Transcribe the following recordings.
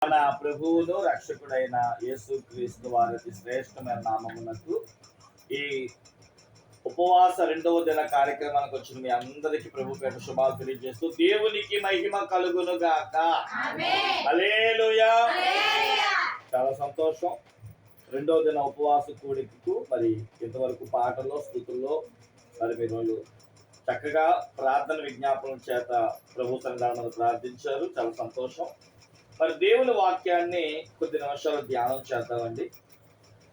మన ప్రభువును రక్షకుడైన యేసుక్రీస్తు వారి శ్రేష్టమైన నామమునకు ఈ ఉపవాస రెండవ దిన కార్యక్రమానికి వచ్చిన మీ అందరికి ప్రభు పేట శుభాలు తెలియజేస్తూ దేవునికి మహిమ కలుగును గాక. హల్లెలూయా. చాలా సంతోషం. రెండవ దిన ఉపవాస కూడికకు మరి ఇంతవరకు పాటల్లో స్తుతుల్లో మరి మీరు చక్కగా ప్రార్థన విజ్ఞాపనం చేత ప్రభు సంఘాలను ప్రార్థించారు. చాలా సంతోషం. మరి దేవుని వాక్యాన్ని కొద్ది నిమిషాలు ధ్యానం చేద్దామండి.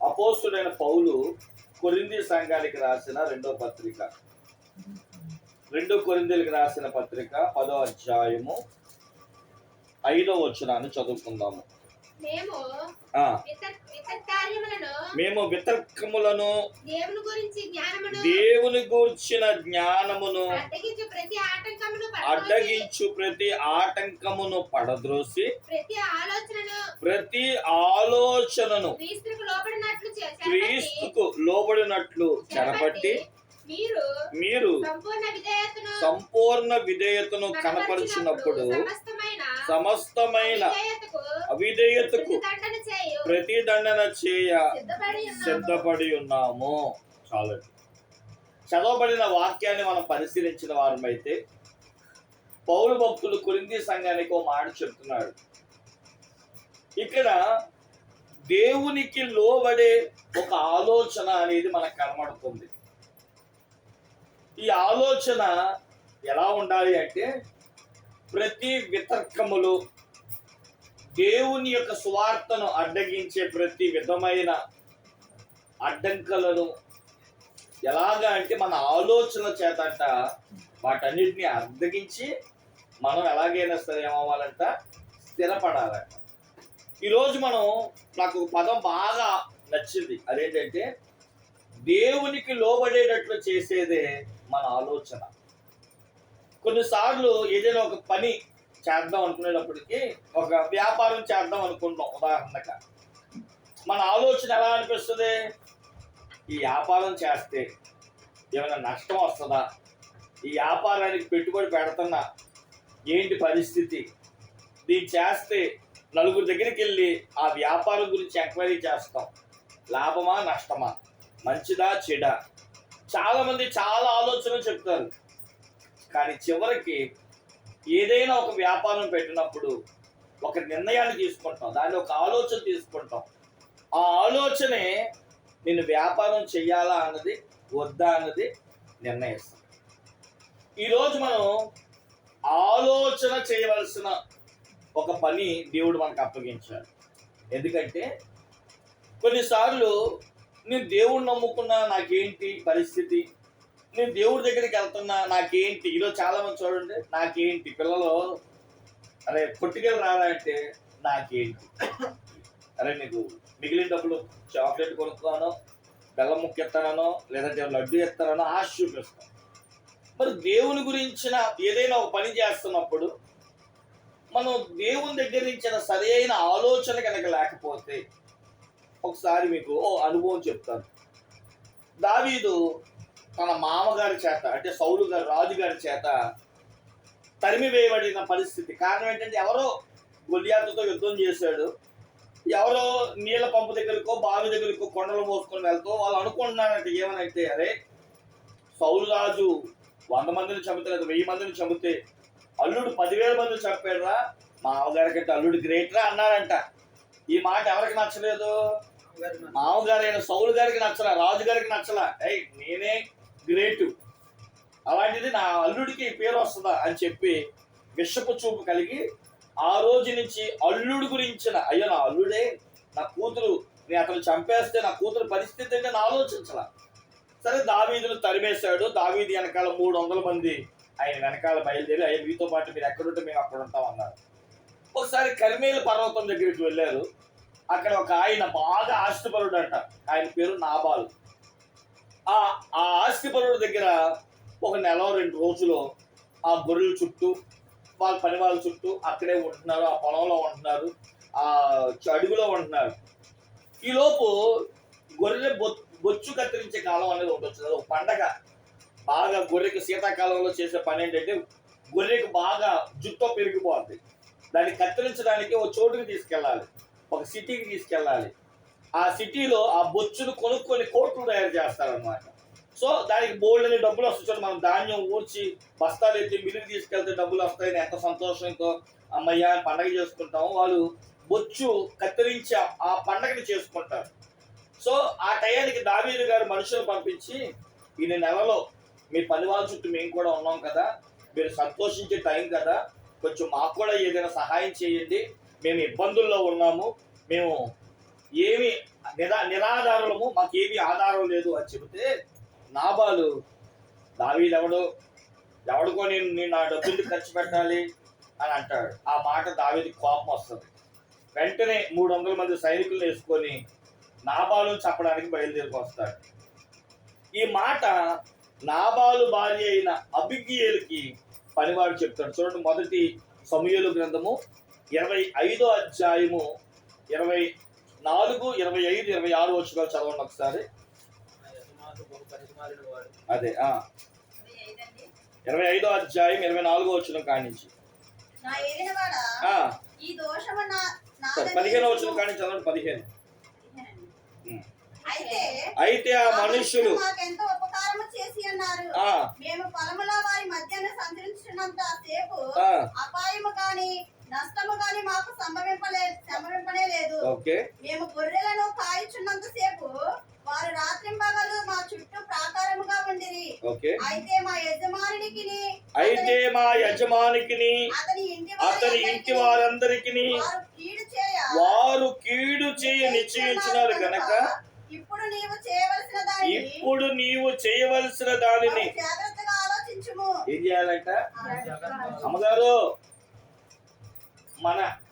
అపోస్తుడైన పౌలు కొరింథీ సంఘానికి రాసిన రెండో కొరింథీలకు రాసిన పత్రిక 10వ అధ్యాయము 5వ వచనాన్ని చదువుకుందాము. మేము వితర్కములను దేవుని గూర్చిన జ్ఞానమును అడ్డగించు ప్రతి ఆటంకమును పడద్రోసి ప్రతి ఆలోచనను క్రీస్తుకు లోబడినట్లు చెరపట్టి మీరు సంపూర్ణ విధేయతను కనపరిచినప్పుడు సమస్తమైన అవిధేయతకు ప్రతిదండన చేయ సిద్ధపడి ఉన్నాము. చాలు. చదవబడిన వాక్యాన్ని మనం పరిశీలించిన వారమైతే పౌలు భక్తుడు కొరింథీ సంఘానికి ఒక మాట చెప్తున్నాడు. ఇక్కడ దేవునికి లోబడే ఒక ఆలోచన అనేది మనకు కనబడుతుంది. ఈ ఆలోచన ఎలా ఉండాలి అంటే ప్రతి వితర్కములు దేవుని యొక్క సువార్తను అడ్డగించే ప్రతి విధమైన అడ్డంకులను ఎలాగా అంటే మన ఆలోచన చేతట వాటన్నిటిని అడ్డగించి మనం ఎలాగైనా సరే ఏమవ్వాలంట, స్థిరపడాలంట. ఈరోజు నాకు పదం బాగా నచ్చింది. అదేంటంటే దేవునికి లోబడేటట్లు చేసేదే మన ఆలోచన. కొన్నిసార్లు ఏదైనా ఒక పని చేద్దాం అనుకునేటప్పటికీ, ఒక వ్యాపారం చేద్దాం అనుకుంటాం ఉదాహరణగా, మన ఆలోచన ఎలా అనిపిస్తుంది? ఈ వ్యాపారం చేస్తే ఏమైనా నష్టం వస్తుందా? ఈ వ్యాపారానికి పెట్టుబడి పెడుతున్నా ఏంటి పరిస్థితి? దీన్ని చేస్తే నలుగురు దగ్గరికి వెళ్ళి ఆ వ్యాపారం గురించి ఎంక్వైరీ చేస్తాం. లాభమా నష్టమా, మంచిదా చెడా? చాలామంది చాలా ఆలోచనలు చెప్తారు. కానీ చివరికి ఏదైనా ఒక వ్యాపారం పెట్టినప్పుడు ఒక నిర్ణయాన్ని తీసుకుంటాం, దాన్ని ఒక ఆలోచన తీసుకుంటాం. ఆ ఆలోచనే నేను వ్యాపారం చెయ్యాలా అన్నది వద్దా అన్నది నిర్ణయిస్తాం. ఈరోజు మనం ఆలోచన చేయవలసిన ఒక పని దేవుడు మనకు అప్పగించాడు. ఎందుకంటే కొన్నిసార్లు నేను దేవుడిని నమ్ముకున్నా నాకేంటి పరిస్థితి, నేను దేవుడి దగ్గరికి వెళ్తున్నా నాకేంటి. ఈరోజు చాలా మంది చూడండి, నాకేంటి, పిల్లలు అరే కొట్టుకెళ్ళి రాలంటే నాకేంటి, అరే నీకు మిగిలిన డబ్బులు చాక్లెట్ కొనుక్కోనో, బెల్లం ముక్క ఎత్తానో, లేదంటే లడ్డు ఎత్తానో ఆశ చూపిస్తాను. మరి దేవుని గురించిన ఏదైనా ఒక పని చేస్తున్నప్పుడు మనం దేవుని దగ్గర నుంచి సరైన ఆలోచన కనుక లేకపోతే, ఒకసారి మీకు అనుభవం చెప్తాను. దావీదు తన మామగారి చేత, అంటే సౌలు గారు రాజుగారి చేత తరిమి వేయబడిన పరిస్థితి. కారణం ఏంటంటే ఎవరో గొలియాతుతో యుద్ధం చేశాడు. ఎవరో నీళ్ళ పంపు దగ్గరకో బావి దగ్గరకో కొండలు మోసుకొని వెళ్తూ వాళ్ళు అనుకుంటున్నారంటే ఏమనైతే, అరే సౌలు రాజు 100 మందిని చంపితే లేదా 1000 మందిని చంపితే అల్లుడు 10,000 మందిని చంపాడురా, మామగారి కంటే అల్లుడు గ్రేట్రా అన్నారంట. ఈ మాట ఎవరికి నచ్చలేదు? మామగారైన సౌలు గారికి నచ్చలా, రాజు గారికి నచ్చలా. నేనే గ్రేటు, అలాంటిది నా అల్లుడికి పేరు వస్తుందా అని చెప్పి విషపు చూపు కలిగి ఆ రోజు నుంచి అల్లుడు గురించిన, అయ్యో నా అల్లుడే, నా కూతురు, నేను అతను చంపేస్తే నా కూతురు పరిస్థితి అంటే నేను ఆలోచించలా. సరే దావీదును తరిమేశాడు. దావీదు వెనకాల 300 మంది ఆయన వెనకాల బయలుదేరి, అయ్యా మీతో పాటు మీరు ఎక్కడుంటే మేము అక్కడ ఉంటాం అన్నారు. ఒకసారి కర్మేలు పర్వతం దగ్గరికి వెళ్ళారు. అక్కడ ఒక ఆయన బాగా ఆస్తిపరుడు అంట, ఆయన పేరు నాబాలు. ఆ ఆస్తిపరుడు దగ్గర ఒక నెల 2 రోజులు ఆ గొర్రెల చుట్టూ, వాళ్ళ పని వాళ్ళ చుట్టూ అక్కడే ఉంటున్నారు, ఆ పొలంలో ఉంటున్నారు, ఆ అడుగులో ఉంటున్నారు. ఈలోపు గొర్రె బొచ్చు కత్తిరించే కాలం అనేది ఒకటి వచ్చింది. ఒక పండగ. బాగా గొర్రెకి శీతాకాలంలో చేసే పని ఏంటంటే గొర్రెకి బాగా జుట్టు పెరిగిపోద్ది. దాన్ని కత్తిరించడానికి ఒక చోటుకి తీసుకెళ్ళాలి, ఒక సిటీకి తీసుకెళ్ళాలి. ఆ సిటీలో ఆ బొచ్చును కొనుక్కొని కోట్లు తయారు చేస్తారనమాట. సో దానికి బోల్డని డబ్బులు వస్తాయి. మనం ధాన్యం ఊడ్చి బస్తాలు ఎత్తి మిల్లుకి తీసుకెళ్తే డబ్బులు వస్తాయని ఎంత సంతోషంతో అమ్మయ్య పండగ చేసుకుంటాము. వాళ్ళు బొచ్చు కత్తిరించి ఆ పండగని చేసుకుంటారు. సో ఆ టయానికి దావీదు గారు మనుషులు పంపించి, ఈ నెలలో మీ పని వాళ్ళ చుట్టూ మేము కూడా ఉన్నాం కదా, మీరు సంతోషించే టైం కదా, కొంచెం మాకు కూడా ఏదైనా సహాయం చేయండి, మేము ఇబ్బందుల్లో ఉన్నాము, మేము ఏమి నిరాధారులము, మాకేమీ ఆధారం లేదు అని చెబితే, నాబాలు దావీదు ఎవడికో నేను నా డబ్బులు ఖర్చు పెట్టాలి అని అంటాడు. ఆ మాట దావీదుకి కోపం వస్తుంది. వెంటనే 300 మంది సైనికులను వేసుకొని నాబాలు చెప్పడానికి బయలుదేరికి వస్తాడు. ఈ మాట నాబాలు భార్య అయిన అబిగయీలుకి పనివాడు చెప్తాడు. చూడండి, మొదటి సమూయేలు గ్రంథము 25వ అధ్యాయము 24, 25, 26 వచనాలు చదవండి ఒకసారి. అదే 25వ అధ్యాయం 24వ వచనం కానించి 15వ వచనం కానించి చదవండి. 15. అయితే ఆ మనుషులు మాకెంతో ఉపకారము చేసి అన్నారు. మేము పొలములో వారి మధ్యన సంచరించినంత సేపు అపాయము గాని నష్టము గాని మాకు సంభవింపనే లేదు. మేము గొర్రెలను కాయుచున్నంత సేపు వారు రాత్రింబగలు మా చుట్టూ ప్రాకారముగా ఉండిరి. అయితే మా యజమానికి అతని ఇంటి వారందరికి వారు కీడు చేయ నిశ్చయించినారు గనక ఇప్పుడు నీవు చేయవలసిన దానిని జాగ్రత్తగా ఆలోచించుము. ఏం చేయాలంట అమ్మగారు?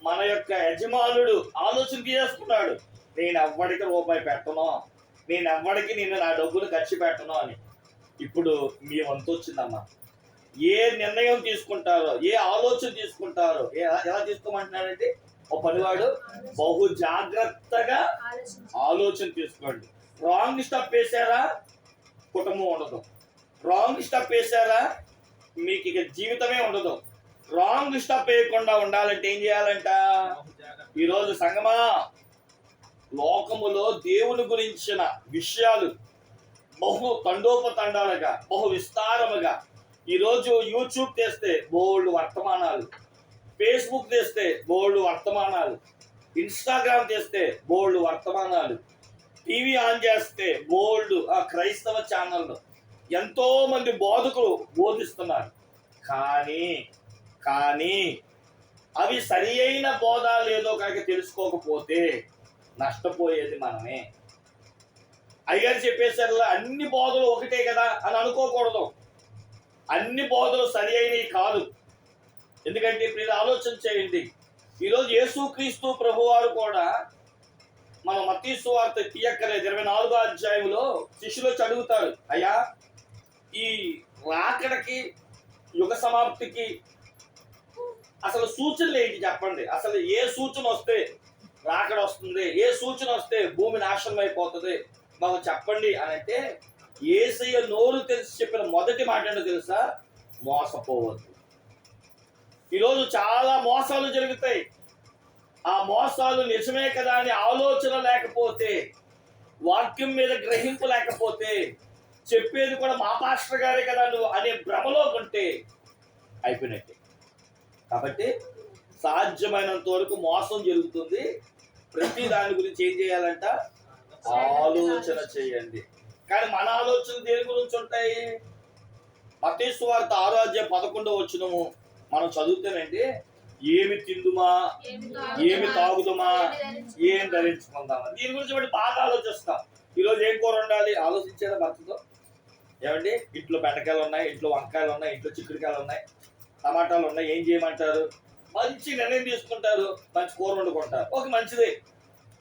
మన యొక్క యజమానుడు ఆలోచన చేసుకున్నాడు, నేను ఎవ్వడికి రూపాయి పెట్టను, నేను ఎవ్వడికి నేను నా డబ్బులు ఖర్చు పెట్టను అని. ఇప్పుడు మీ వంతు వచ్చిందమ్మా. ఏ నిర్ణయం తీసుకుంటారో, ఏ ఆలోచన తీసుకుంటారో, ఎలా తీసుకోమంటున్నాడంటే, ఒక పనివాడు బహు జాగ్రత్తగా ఆలోచన తీసుకోండి. రాంగ్ స్టెప్ వేసారా కుటుంబం ఉండదు, రాంగ్ స్టెప్ వేసారా మీకు ఇక జీవితమే ఉండదు. రాంగ్ స్టెప్ వేయకుండా ఉండాలంటే ఏం చేయాలంట? ఈరోజు సంగమా, లోకములో దేవుని గురించిన విషయాలు బహు తండోపతండాలుగా, బహు విస్తారముగా. ఈరోజు యూట్యూబ్ తెస్తే బోల్డ్ వర్తమానాలు, ఫేస్బుక్ తెస్తే బోల్డ్ వర్తమానాలు, ఇన్స్టాగ్రామ్ తెస్తే బోల్డ్ వర్తమానాలు, టీవీ ఆన్ చేస్తే బోల్డ్ క్రైస్తవ ఛానళ్ళు ఎంతో మంది బోధకులు బోధిస్తున్నారు. కానీ అవి సరి అయిన బోధ లేదో కనుక తెలుసుకోకపోతే నష్టపోయేది మనమే. అయ్యారు చెప్పేసరి అన్ని బోధలు ఒకటే కదా అని అనుకోకూడదు. అన్ని బోధలు సరి అయినవి కాదు. ఎందుకంటే ఇప్పుడు ఆలోచన చేయండి, ఈరోజు యేసుక్రీస్తు ప్రభువారు కూడా మన మత్తయి సువార్త తీయక్కలేదు 24వ అధ్యాయంలో శిష్యులు అడుగుతారు, అయ్యా ఈ రాకడకి యుగ సమాప్తికి అసలు సూచనలు ఏంటి చెప్పండి, అసలు ఏ సూచన వస్తే రాకడ వస్తుంది, ఏ సూచన వస్తే భూమి నాశనం అయిపోతుంది, మాకు చెప్పండి అని అంటే, యేసయ్య నోరు తెలిసి చెప్పిన మొదటి మాట ఏంటో తెలుసా? మోసపోవద్దు. ఈరోజు చాలా మోసాలు జరుగుతాయి. ఆ మోసాలు నిజమే కదా అని ఆలోచన లేకపోతే, వాక్యం మీద గ్రహింపు లేకపోతే, చెప్పేది కూడా మా పాస్టర్ గారే కదా నువ్వు అనే భ్రమలో ఉంటే అయిపోయినట్టే. కాబట్టి సాధ్యమైనంత వరకు మోసం జరుగుతుంది. ప్రతి దాని గురించి ఏం చేయాలంట? ఆలోచన చేయండి. కానీ మన ఆలోచన దేని గురించి ఉంటాయి? మత్తయి సువార్త 6వ అధ్యాయం 11వ వచనము మనం చదువుతానండి, ఏమి తిందుమా, ఏమి తాగుదుమా, ఏం ధరించుకుందామా, దీని గురించి బట్టి బాగా ఆలోచిస్తాం. ఈరోజు ఏం కూర ఉండాలి ఆలోచించారా భర్తతో? ఏమండి, ఇంట్లో బెండకాయలు ఉన్నాయి, ఇంట్లో వంకాయలు ఉన్నాయి, ఇంట్లో చిక్కుడుకాయలు ఉన్నాయి, టమాటాలు ఉన్నాయి, ఏం చేయమంటారు? మంచి నిర్ణయం తీసుకుంటారు, మంచి కూర వండుకుంటారు. ఒక మంచిదే.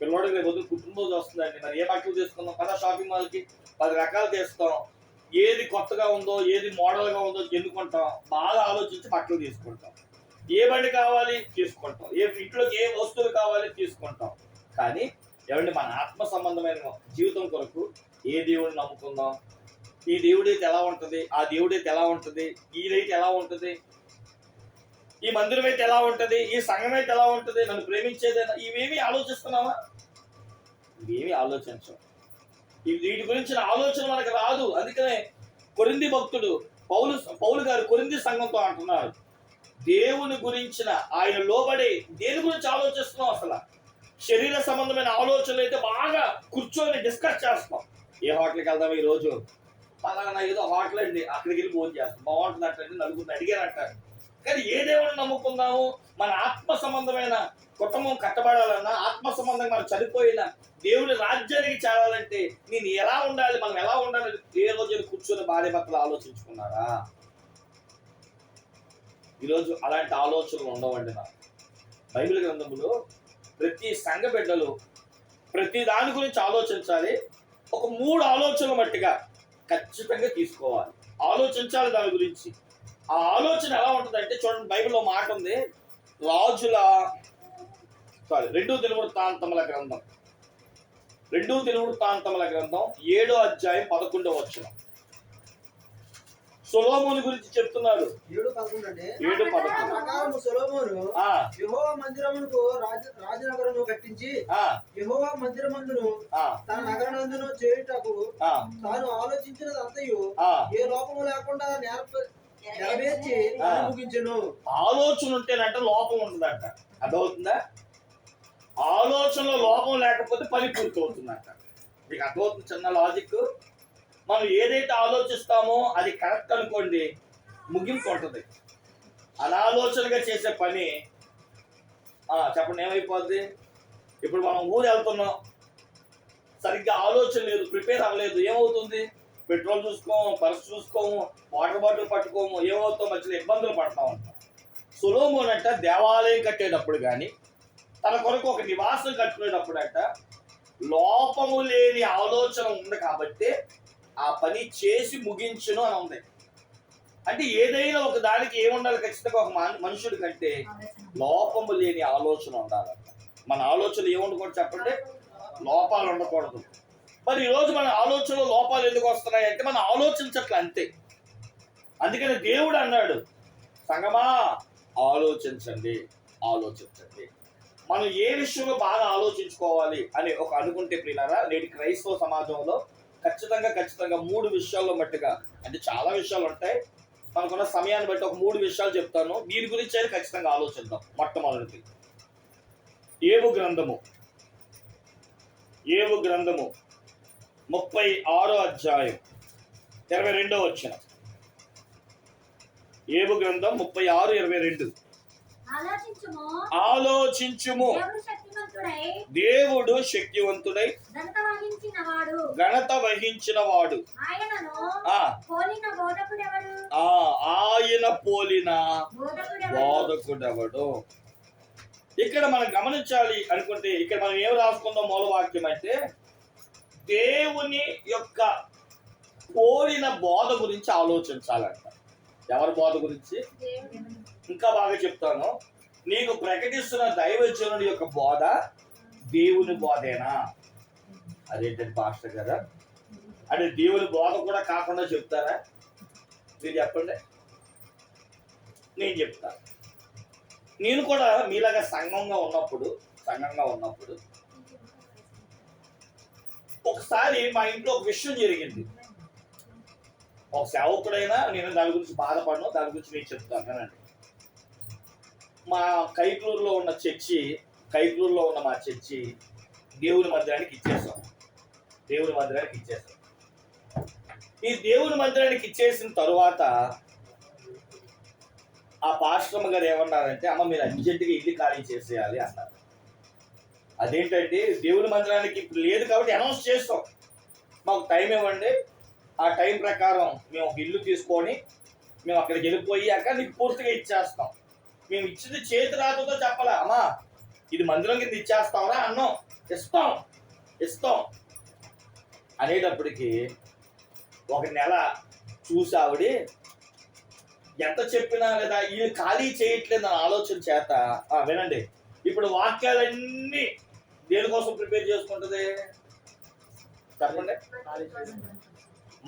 పిల్లవాడికి రేపు పొద్దున్న పుట్టినరోజు వస్తుందండి, మరి ఏ బట్టలు తీసుకుందాం కదా, షాపింగ్ మాల్కి 10 రకాలు తీస్తాం, ఏది కొత్తగా ఉందో, ఏది మోడల్గా ఉందో ఎన్నుకుంటాం, బాగా ఆలోచించి బట్టలు తీసుకుంటాం. ఏ బండి కావాలి తీసుకుంటాం, ఇంట్లోకి ఏ వస్తువులు కావాలి తీసుకుంటాం. కానీ ఏమండి, మన ఆత్మ సంబంధమైన జీవితం కొరకు ఏ దేవుడిని నమ్ముకుందాం? ఈ దేవుడైతే ఎలా ఉంటుంది, ఆ దేవుడైతే ఎలా ఉంటుంది, ఈ రైతే ఎలా ఉంటుంది? ఈ మందిరం అయితే ఎలా ఉంటది, ఈ సంఘం అయితే ఎలా ఉంటది, నన్ను ప్రేమించేదేనా, ఇవేమి ఆలోచిస్తున్నావా? ఇవేమి ఆలోచించం. వీటి గురించిన ఆలోచన మనకు రాదు. అందుకనే కొరింథీ భక్తుడు పౌలు గారు కొరింథీ సంఘంతో అంటున్నారు, దేవుని గురించిన ఆయన లోబడి దేని గురించి ఆలోచిస్తున్నాం? అసలు శరీర సంబంధమైన ఆలోచనలు అయితే బాగా కూర్చొని డిస్కస్ చేస్తాం. ఏ హోటల్కి వెళ్దాం ఈ రోజు, పలానా ఏదో హోటల్ అండి, అక్కడికి వెళ్ళి భోజనం చేస్తాం, బాగుంటుంది అంటే నలుగురిని అడిగారంటారు. కానీ ఏ దేవుడిని నమ్ముకుందాము? మన ఆత్మ సంబంధమైన కుటుంబం కట్టబడాలన్నా, ఆత్మ సంబంధంగా మనం చనిపోయిన దేవుని రాజ్యానికి చేరాలంటే నేను ఎలా ఉండాలి, మనం ఎలా ఉండాలి, ఏ రోజు కూర్చొని భార్య భర్తలు ఆలోచించుకున్నారా? ఈరోజు అలాంటి ఆలోచనలు ఉండవండి. నాకు బైబిల్ గ్రంథంలో ప్రతి సంఘ బిడ్డలు ప్రతి దాని గురించి ఆలోచించాలి. ఒక 3 ఆలోచనలు మట్టిగా ఖచ్చితంగా తీసుకోవాలి, ఆలోచించాలి దాని గురించి. ఆ ఆలోచన ఎలా ఉంటుందంటే చూడండి, బైబిల్లో మాట ఉంది, 2 దినవృత్తాంతముల గ్రంథం 7వ అధ్యాయం 11వ వచనం. సొలొమోను గురించి చెప్తున్నారు. 7:11 సొలొమోను యెహోవా మందిరమునకు రాజనగరమును కట్టించి యెహోవా మందిరమందును తన నగరనందును చేయుటకు తాను ఆలోచించినదంతయు ఏ లోపము లేకుండా నెరవేర్చి ముగించెను. ఆలోచన ఉంటేనంట లోపం ఉండదంట. అర్థమవుతుందా? ఆలోచనలో లోపం లేకపోతే పని పూర్తి అవుతుందంట. మీకు అర్థమవుతుంది చిన్న లాజిక్. మనం ఏదైతే ఆలోచిస్తామో అది కరెక్ట్ అనుకోండి, ముగింపు ఉంటుంది. అనాలోచనగా చేసే పని చెప్పండి ఏమైపోద్ది? ఇప్పుడు మనం ఊరు వెళ్తున్నాం, సరిగ్గా ఆలోచన లేదు, ప్రిపేర్ అవ్వలేదు, ఏమవుతుంది? పెట్రోల్ చూసుకోము, పర్స్ చూసుకోము, వాటర్ బాటిల్ పట్టుకోము, ఏమవుతాం? మధ్యలో ఇబ్బందులు పడతా ఉంటాం. సొలొమోను అంట దేవాలయం కట్టేటప్పుడు కానీ తన కొరకు ఒక నివాసం కట్టుకునేటప్పుడు అంట లోపము లేని ఆలోచన ఉంది కాబట్టి ఆ పని చేసి ముగించును అని ఉంది. అంటే ఏదైనా ఒక దానికి ఏముండాలి? ఖచ్చితంగా ఒక మనుషుడి కంటే లోపము లేని ఆలోచన ఉండాలంట. మన ఆలోచనలు ఏముండకూడదు చెప్పండి? లోపాలు ఉండకూడదు. మరి ఈరోజు మన ఆలోచనలో లోపాలు ఎందుకు వస్తున్నాయి అంటే మనం ఆలోచించట్లే, అంతే. అందుకని దేవుడు అన్నాడు, సంగమా ఆలోచించండి. మనం ఏ విషయంలో బాగా ఆలోచించుకోవాలి అని ఒక అనుకుంటే ప్రియులారా, నేటి క్రైస్తవ సమాజంలో ఖచ్చితంగా 3 విషయాల్లో మట్టుగా, అంటే చాలా విషయాలు ఉంటాయి, మనకున్న సమయాన్ని బట్టి ఒక 3 విషయాలు చెప్తాను. దీని గురించి అయితే ఖచ్చితంగా ఆలోచిద్దాం. మొట్టమొదటిది ఏబు గ్రంథము 36వ అధ్యాయం 22వ వచనం. ఏబు గ్రంథం 36:22. ఆలోచించుము, దేవుడు శక్తివంతుడై ఘనత వహించిన వాడు, ఆయన పోలిన బోధకుడెవడు. ఇక్కడ మనం గమనించాలి అనుకుంటే, ఇక్కడ మనం ఏం రాసుకుందాం? మూలవాక్యం అయితే దేవుని యొక్క పోలిన బోధ గురించి ఆలోచించాలంట. ఎవరి బోధ గురించి? ఇంకా బాగా చెప్తాను, నీకు ప్రకటిస్తున్న దైవజనుడి యొక్క బోధ దేవుని బోధేనా? అదేంటంటే పాస్టర్ గారా, అంటే దేవుని బోధ కూడా కాకుండా చెప్తారా? మీరు చెప్పండి, నేను చెప్తాను. నేను కూడా మీలాగా సంఘంగా ఉన్నప్పుడు ఒకసారి మా ఇంట్లో ఒక విషయం జరిగింది. ఒక సేవకుడైనా నేను దాని గురించి బాధపడను, దాని గురించి నేను చెప్తాను కదండి. మా కైకలూరులో ఉన్న మా చర్చి దేవుని మందిరానికి ఇచ్చేసాం. ఈ దేవుని మందిరానికి ఇచ్చేసిన తరువాత ఆ పాస్టమ్మ గారు ఏమన్నారంటే, అమ్మ మీరు అర్జెంటుగా ఇల్లు ఖాళీ చేసేయాలి అన్నారు. అదేంటంటే దేవుని మందిరానికి ఇప్పుడు లేదు కాబట్టి అనౌన్స్ చేస్తాం, మాకు టైం ఇవ్వండి, ఆ టైం ప్రకారం మేము ఒక ఇల్లు తీసుకొని మేము అక్కడికి వెళ్ళిపోయాక నీకు పూర్తిగా ఇచ్చేస్తాం. మేము ఇచ్చింది చేతి రాతతో చెప్పలే, అమ్మా ఇది మందిరం కింద ఇచ్చేస్తాంరా అన్నాం. ఇస్తాం అనేటప్పటికి ఒక నెల చూసి ఆవిడ ఎంత చెప్పినా లేదా వీళ్ళు ఖాళీ చేయట్లేదు అని ఆలోచన చేత, వినండి, ఇప్పుడు వాక్యాలన్నీ దేనికోసం ప్రిపేర్ చేసుకుంటుంది చెప్పండి?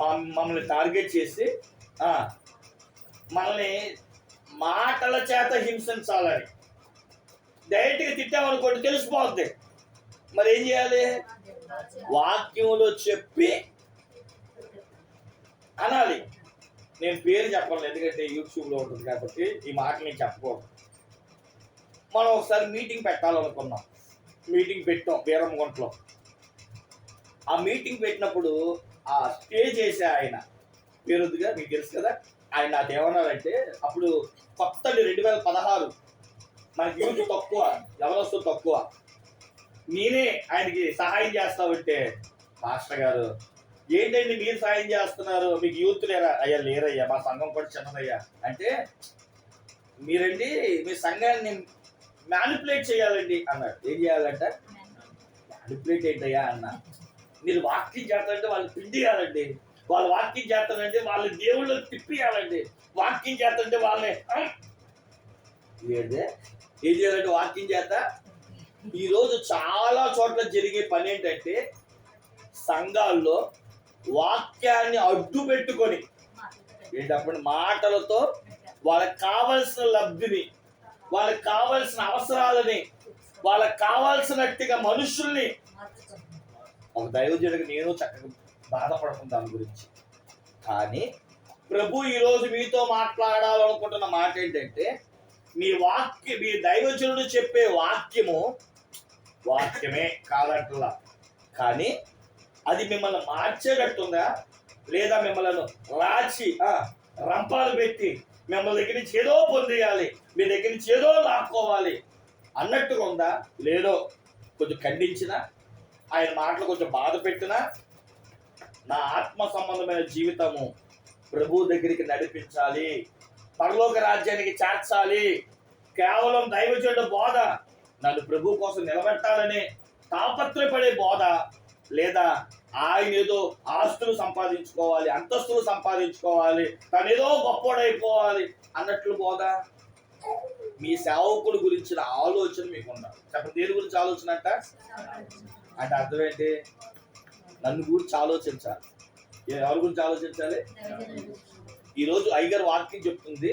మమ్మల్ని టార్గెట్ చేసి మనల్ని మాటల చేత హింసించాలని. డైరెక్ట్గా తిట్టామనుకోండి తెలిసిపోద్ది. మరి ఏం చేయాలి? వాక్యంలో చెప్పి అనాలి. నేను పేరు చెప్పాలి, ఎందుకంటే యూట్యూబ్లో ఉంటుంది కాబట్టి ఈ మాట నేను చెప్పకూడదు. మనం ఒకసారి మీటింగ్ పెట్టాలనుకున్నాం. మీటింగ్ పెట్టాం వీరమ్మగుంటలో. ఆ మీటింగ్ పెట్టినప్పుడు ఆ స్టేజ్ వేసే ఆయన పేరుద్దుగా మీకు తెలుసు కదా, ఆయన నాకు ఏమన్నారంటే, అప్పుడు కొత్త 2016 మనకి యూత్ తక్కువ, ఎవరొస్తూ తక్కువ. నేనే ఆయనకి సహాయం చేస్తామంటే, మాస్టర్ గారు ఏంటండి మీరు సహాయం చేస్తున్నారు, మీకు యూత్ లేరా? అయ్యా లేరయ్యా, మా సంఘం కూడా చిన్నదయ్యా అంటే, మీరండి మీ సంఘాన్ని మ్యానిపులేట్ చేయాలండి అన్నాడు. ఏం చేయాలంట? మ్యానిపులేట్ ఏంటయ్యా అన్న, మీరు వాక్యం చేస్తారంటే వాళ్ళు పిండియాలండి, వాళ్ళు వాక్యం చేస్తారంటే వాళ్ళు దేవుళ్ళు తిప్పియాలండి, వాక్యం చేస్తారంటే వాళ్ళని ఏం చేయాలంటే వాక్యం చేత. ఈరోజు చాలా చోట్ల జరిగే పని ఏంటంటే, సంఘాల్లో వాక్యాన్ని అడ్డు పెట్టుకొని ఏంటప్పుడు మాటలతో వాళ్ళకి కావలసిన లబ్ధిని, వాళ్ళకి కావలసిన అవసరాలని, వాళ్ళకి కావాల్సినట్టుగా మనుషుల్ని. ఒక దైవజనుడికి నేను చక్కగా బాధపడుతుంది దాని గురించి. కానీ ప్రభు ఈరోజు మీతో మాట్లాడాలనుకుంటున్న మాట ఏంటంటే, మీ దైవజనుడు చెప్పే వాక్యమే కాదంటలా, కానీ అది మిమ్మల్ని మార్చేటట్టుందా, లేదా మిమ్మల్ని రాచి రంపాలు పెట్టి మిమ్మల్ని దగ్గర నుంచి ఏదో పొందేయాలి, మీ దగ్గర నుంచి ఏదో లాక్కోవాలి అన్నట్టుగా ఉందా? లేదో కొంచెం ఖండించినా, ఆయన మాటలు కొంచెం బాధ పెట్టినా, నా ఆత్మ సంబంధమైన జీవితము ప్రభు దగ్గరికి నడిపించాలి, పరలోక రాజ్యానికి చేర్చాలి, కేవలం దైవజనుడు బోధ నన్ను ప్రభు కోసం నిలబెట్టాలని తాపత్రపడే బోధ, లేదా ఆయన ఏదో ఆస్తులు సంపాదించుకోవాలి, అంతస్తులు సంపాదించుకోవాలి, తను ఏదో గొప్పోడైపోవాలి అన్నట్లు బోధ. మీ సేవకుడు గురించిన ఆలోచన మీకు ఉండాలి. చెప్పండి, దేని గురించి ఆలోచన అంటే అర్థం ఏంటి? నన్ను గురించి ఆలోచించాలి. ఎవరి గురించి ఆలోచించాలి? ఈరోజు అయ్యగారు వాక్యం చెప్తుంది,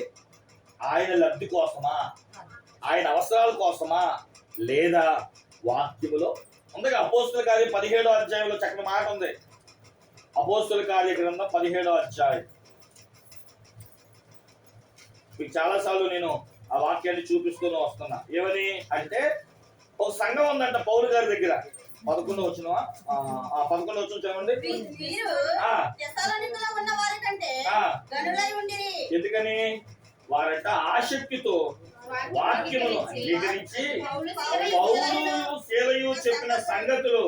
ఆయన లబ్ధి కోసమా, ఆయన అవసరాల కోసమా, లేదా వాక్యములో ఉందిగా. అపోస్తుల కార్యం 17వ అధ్యాయంలో చక్కని మాట ఉంది. అపోస్తుల కార్య గ్రంథం 17వ అధ్యాయం. మీకు చాలాసార్లు నేను ఆ వాక్యాన్ని చూపిస్తూనే వస్తున్నా. ఏమని అంటే, ఒక సంఘం ఉందంట పౌలు గారి దగ్గర. 11వ వచనం చదవండి. ఎందుకని? వారంట ఆసక్తితో వాక్యమును అంగీకరించి పౌలు సేవయు చెప్పిన సంగతులు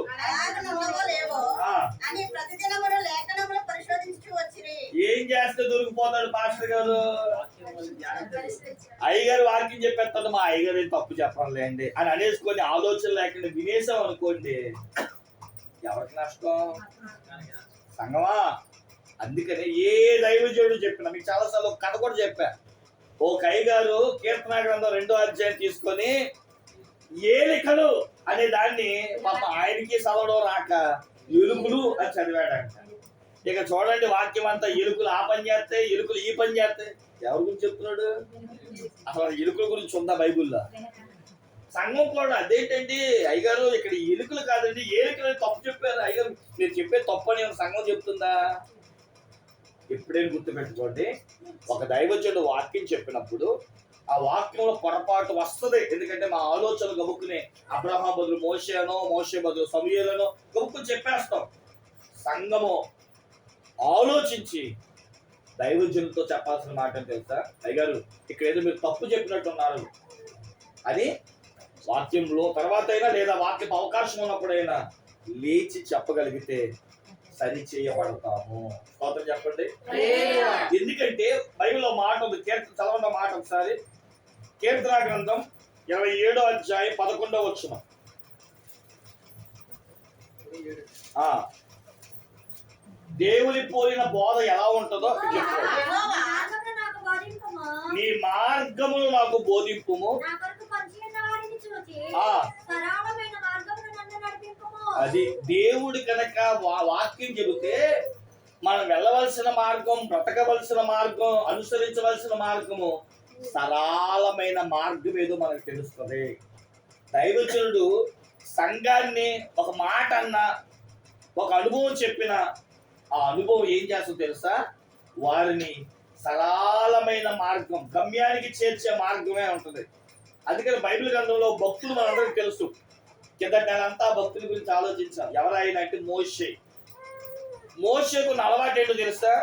ఏం చేస్తే దొరికిపోతాడు పాస్టర్ గారు? అయ్యగారు వాక్యం చెప్పేస్తాడు, మా అయ్యగారు ఏం తప్పు చెప్పలేండి అని అనేసుకొని ఆలోచన లేకుండా వినేసాం అనుకోండి, ఎవరికి నష్టం? సంగమా. అందుకని ఏ దైవజనుడు చెప్పినా, మీకు చాలాసార్లు ఒక కథ కూడా చెప్పా. ఓ అయ్యగారు కీర్తన గ్రంథం 2వ అధ్యాయం తీసుకొని ఏలికలు అనే దాన్ని పాప ఆయనకి చదవడం రాక ఎలుకలు అని చదివాడంట. ఇక చూడండి, వాక్యం అంతా ఎలుకలు ఆ పని చేస్తాయి, ఎలుకలు ఈ పని చేస్తాయి. ఎవరి గురించి చెప్తున్నాడు? అసలు ఎలుకల గురించి ఉందా బైబుల్లో? సంఘం కూడా అదేంటండి అయ్యగారు, ఇక్కడ ఎలుకలు కాదండి ఏలికలు తప్పు చెప్పారు అయ్యగారు, నేను చెప్పే తప్పు అని సంఘం చెప్తుందా? ఎప్పుడైనా గుర్తుపెట్టుకోండి, ఒక దైవజనుడు వాక్యం చెప్పినప్పుడు ఆ వాక్యంలో పొరపాటు వస్తుంది. ఎందుకంటే మా ఆలోచన గబుక్కునే అబ్రహాం బదులు మోషేనో, మోషే బదులు సమూయేలనో గబుక్కుని చెప్పేస్తాం. సంఘము ఆలోచించి దైవజనులతో చెప్పాల్సిన మాట అని తెలుసా? అయ్యగారు ఇక్కడ ఏదో మీరు తప్పు చెప్పినట్టున్నారు అని వాక్యంలో తర్వాత అయినా, లేదా వాక్యం అవకాశం ఉన్నప్పుడైనా లేచి చెప్పగలిగితే సరి చేయబడతాము. స్తోత్రం చెప్పండి. ఎందుకంటే బైబిల్లో మాట ఉంది, కీర్తన చదవడం మాట ఒకసారి. కీర్తన గ్రంథం 27వ అధ్యాయం 11వ వచనం. దేవుని పోలిన బోధ ఎలా ఉంటుందో నీ మార్గములు నాకు బోధింపుము. అది దేవుడు కనుక వాక్యం చెబితే మనం వెళ్ళవలసిన మార్గం, బ్రతకవలసిన మార్గం, అనుసరించవలసిన మార్గము సరళమైన మార్గం ఏదో మనకు తెలుస్తుంది. దైవజనుడు సంఘాన్ని ఒక మాట అన్న, ఒక అనుభవం చెప్పిన, ఆ అనుభవం ఏం చేస్తుందో తెలుసా? వారిని సరళమైన మార్గం, గమ్యానికి చేర్చే మార్గమే ఉంటుంది. అందుకని బైబిల్ గ్రంథంలో భక్తులు మనందరికీ తెలుసు. కిందటి నెలంతా భక్తుల గురించి ఆలోచించాం. ఎవరైనా అంటే మోషేకు అలవాటు ఏంటో తెలుసా?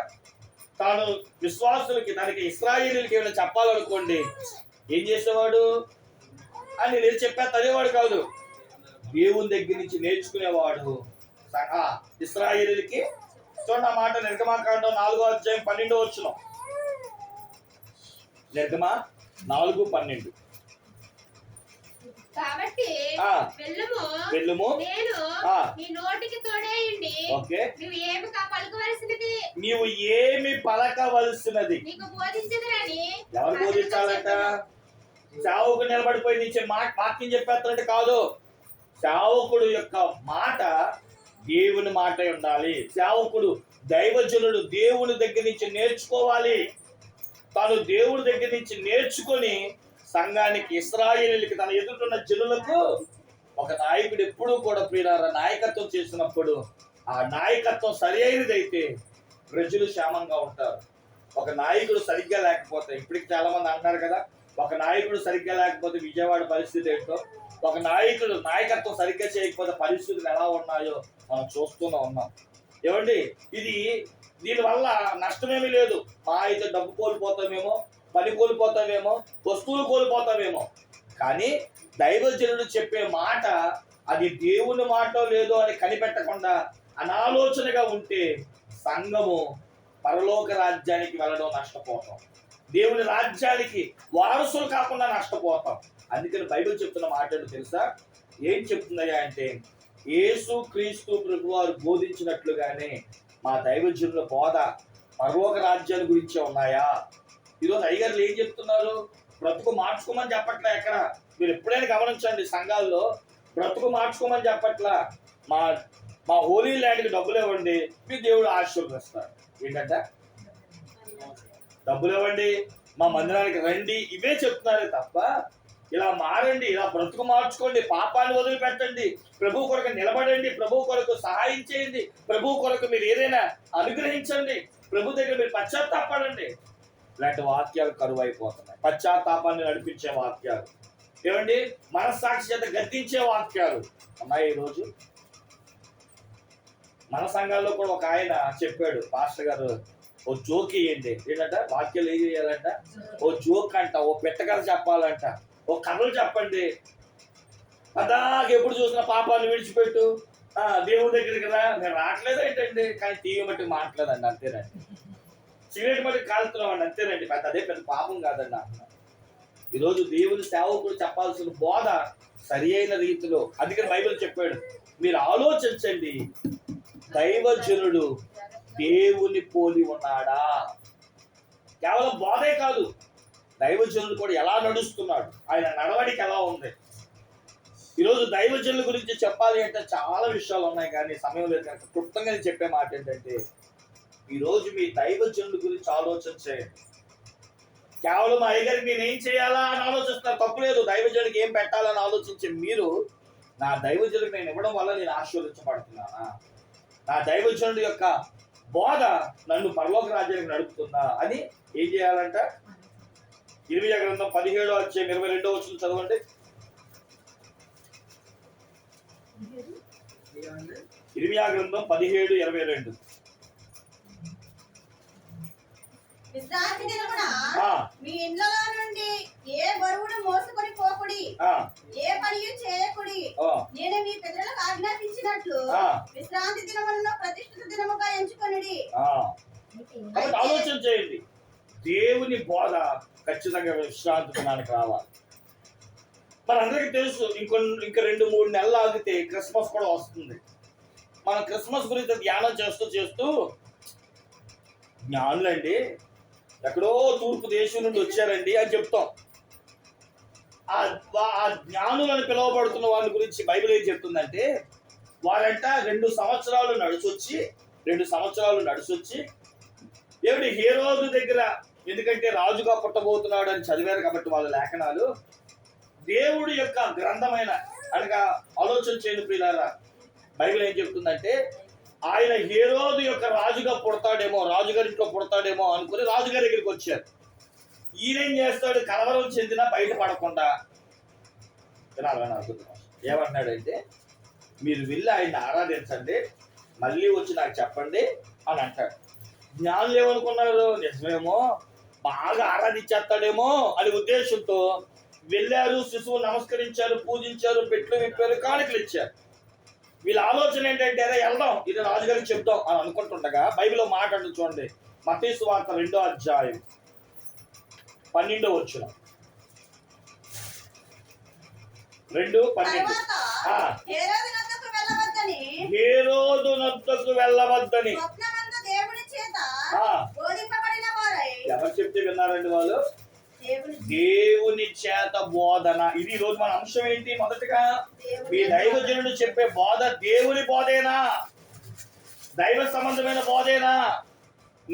తాను విశ్వాసులకి, తనకి ఇశ్రాయేలీయులకి ఏమైనా చెప్పాలనుకోండి, ఏం చేసేవాడు అని నేను చెప్పేది అదేవాడు కాదు, దేవుని దగ్గర నుంచి నేర్చుకునేవాడు. ఇశ్రాయేలీయులకి చూడండి ఆ మాట, నిర్గమాకాండం 4:12. నిర్గమ 4:12. కాబట్టి వెళ్ళుము నేను నీ నోటికి తోడేయండి. నువ్వు ఏమి పలకవలసినది, నీవు ఏమి పలకవలసినది నీకు బోధించదురని. ఎవరు బోధించాలంట? సేవకుడు నిలబడిపోయి నుంచి వాక్యం చెప్పేస్తారంటే కాదు. సేవకుడు యొక్క మాట దేవుని మాట ఉండాలి. సేవకుడు, దైవజనుడు దేవుని దగ్గర నుంచి నేర్చుకోవాలి. తాను దేవుడి దగ్గర నుంచి నేర్చుకొని సంఘానికి, ఇశ్రాయేలీయులకి, తన ఎదుటిన్న జనులకు ఒక నాయకుడు ఎప్పుడూ కూడా ప్రియులారా నాయకత్వం చేసినప్పుడు ఆ నాయకత్వం సరి అయినదైతే ప్రజలు క్షేమంగా ఉంటారు. ఒక నాయకుడు సరిగ్గా లేకపోతే, ఇప్పటికి చాలా మంది అంటారు కదా, ఒక నాయకుడు సరిగ్గా లేకపోతే విజయవాడ పరిస్థితి ఏంటో, ఒక నాయకుడు నాయకత్వం సరిగ్గా చేయకపోతే పరిస్థితులు ఎలా ఉన్నాయో మనం చూస్తూనే ఉన్నాం. ఏమండి, దీనివల్ల నష్టమేమీ లేదు. మా అయితే డబ్బు కోల్పోతామేమో, పని కోల్పోతామేమో, వస్తువులు కోల్పోతామేమో, కానీ దైవజనుడు చెప్పే మాట అది దేవుని మాట లేదో అని కనిపెట్టకుండా అనాలోచనగా ఉంటే సంఘము పరలోక రాజ్యానికి వెళ్ళడం నష్టపోతాం, దేవుని రాజ్యానికి వారసులు కాకుండా నష్టపోతాం. అందుకని బైబిల్ చెప్తున్న మాట ఏంటో తెలుసా? ఏం చెప్తున్నాయా అంటే, యేసు క్రీస్తు ప్రభువారు బోధించినట్లుగానే మా దైవజనుల బోధ పరలోక రాజ్యాల గురించే ఉన్నాయా? ఈరోజు అయ్యగారులు ఏం చెప్తున్నారు? బ్రతుకు మార్చుకోమని చెప్పట్లే. ఎక్కడ మీరు ఎప్పుడైనా గమనించండి, సంఘాల్లో బ్రతుకు మార్చుకోమని చెప్పట్లా. మా హోలీ ల్యాండ్కి డబ్బులు ఇవ్వండి, మీ దేవుడు ఆశీర్వదిస్తాడు. ఏంటంటే డబ్బులు ఇవ్వండి, మా మందిరానికి రండి, ఇవే చెప్తున్నారే తప్ప ఇలా మారండి, ఇలా బ్రతుకు మార్చుకోండి, పాపాన్ని వదిలిపెట్టండి, ప్రభు కొరకు నిలబడండి, ప్రభు కొరకు సహాయం చేయండి, ప్రభు కొరకు మీరు ఏదైనా అనుగ్రహించండి, ప్రభు దగ్గర మీరు పశ్చాత్తాపడండి, ఇలాంటి వాక్యాలు కరువు అయిపోతున్నాయి. పశ్చాత్తాపాన్ని నడిపించే వాక్యాలు, ఏమండి మనస్సాక్షి చేత గద్దించే వాక్యాలు ఉన్నాయి. ఈరోజు మన సంఘాల్లో కూడా ఒక ఆయన చెప్పాడు, పాస్టర్ గారు ఓ జోక్ వేయండి. ఏంటంట వాక్యాలు ఏం చేయాలంట? ఓ జోక్ అంట, ఓ పెట్టకథ చెప్పాలంట, ఓ కథలు చెప్పండి. అదాక ఎప్పుడు చూసినా పాపాన్ని విడిచిపెట్టు, దేవుడి దగ్గరికి రా. నేను రావట్లేదు ఏంటండి, కానీ టీవీ మట్టుకు మాట్లాడండి అంతేనండి, సిగరెట్ మట్టుకు కాలుతున్నామండి అంతేనండి, అదే పెద్ద పాపం కాదండి అంటున్నా. ఈరోజు దేవుని సేవకుడు చెప్పాల్సిన బోధ సరి అయిన రీతిలో, అందుకని బైబిల్ చెప్పాడు, మీరు ఆలోచించండి, దైవజనుడు దేవుని పోలి ఉన్నాడా? కేవలం బోధే కాదు, దైవజనుడు కూడా ఎలా నడుస్తున్నాడు, ఆయన నడవడికి ఎలా ఉంది. ఈరోజు దైవజనుల గురించి చెప్పాలి అంటే చాలా విషయాలు ఉన్నాయి, కానీ సమయం లేదు కనుక క్లుప్తంగా చెప్పే మాట ఏంటంటే, ఈరోజు మీ దైవజనుల గురించి ఆలోచన చేయండి. కేవలం మా అయ్యగారికి నేనేం చేయాలా అని ఆలోచిస్తున్నారు, తప్పులేదు. దైవజనుడికి ఏం పెట్టాలని ఆలోచించే మీరు, నా దైవజనుడికి నేను ఇవ్వడం వల్ల నేను ఆశీర్వదించబడుతున్నానా, నా దైవజనుడి యొక్క బోధ నన్ను పరలోక రాజ్యానికి నడుపుతుందా అని ఏం చేయాలంట? ఇర్మియా గ్రంథం 17:22 చదవండి. ఇర్మియా గ్రంథం 17:22. విశ్రాంతి దినమున మీ ఇండ్లలో నుండి ఏ బరువును మోసుకొని పోకుడి, ఏ పనియు చేయకుడి. నేను మీ పితరులకు ఆజ్ఞాపించినట్లు విశ్రాంతి దినములను ప్రతిష్ఠిత దినముగా ఎంచుకొనుడి. ఆలోచన చేయండి, దేవుని బోధ ఖచ్చితంగా విశ్రాంతి దినానికి రావాలి. మనందరికీ తెలుసు, ఇంక 2-3 నెలలు ఆగితే క్రిస్మస్ కూడా వస్తుంది. మన క్రిస్మస్ గురించి ధ్యానం చేస్తూ జ్ఞానులండి ఎక్కడో తూర్పు దేశం నుండి వచ్చారండి అని చెప్తాం. ఆ జ్ఞానులను పిలువబడుతున్న వాళ్ళ గురించి బైబిల్ ఏం చెప్తుందంటే, వారంట 2 సంవత్సరాలు నడిచొచ్చి ఏమిటి హేరోదు దగ్గర ఎందుకంటే రాజుగా పుట్టబోతున్నాడు అని చదివారు కాబట్టి వాళ్ళ లేఖనాలు. దేవుడి యొక్క గ్రంథమైన అనగా ఆలోచన చేయని ప్రియులారా, బైబిల్ ఏం చెప్తుందంటే ఆయన హేరోదు యొక్క రాజుగా పుడతాడేమో, రాజుగారి ఇంట్లో పుడతాడేమో అనుకుని రాజుగారి దగ్గరికి వచ్చారు. ఈయనేం చేస్తాడు, కలవరం చెందిన బయటపడకుండా ఏమంటున్నాడంటే మీరు వెళ్ళి ఆయన్ని ఆరాధించండి, మళ్ళీ వచ్చి నాకు చెప్పండి అని అంటాడు. జ్ఞానులు ఏమనుకున్నారు, నిజమేమో బాగా ఆరాధించేస్తాడేమో అని ఉద్దేశంతో వెళ్ళారు. శిశువు నమస్కరించారు, పూజించారు, పెట్లు విప్పారు, కానుకలు ఇచ్చారు. వీళ్ళ ఆలోచన ఏంటంటే వెళ్దాం, ఇది రాజుగారికి చెప్తాం అని అనుకుంటుండగా బైబిల్లో మాట అంటుంది చూడండి. మత్తయి సువార్త 2వ అధ్యాయం 12వ వచనం. 2:12. హేరోదు నొద్దకు వెళ్ళవద్దని ఎవరు చెప్తే విన్నారండి వాళ్ళు? దేవుని చేత బోధన. ఇది ఈ రోజు మన అంశం ఏంటి? మొదటగా మీ దైవజనుడు చెప్పే బోధ దేవుని బోధేనా, దైవ సంబంధమైన బోధేనా,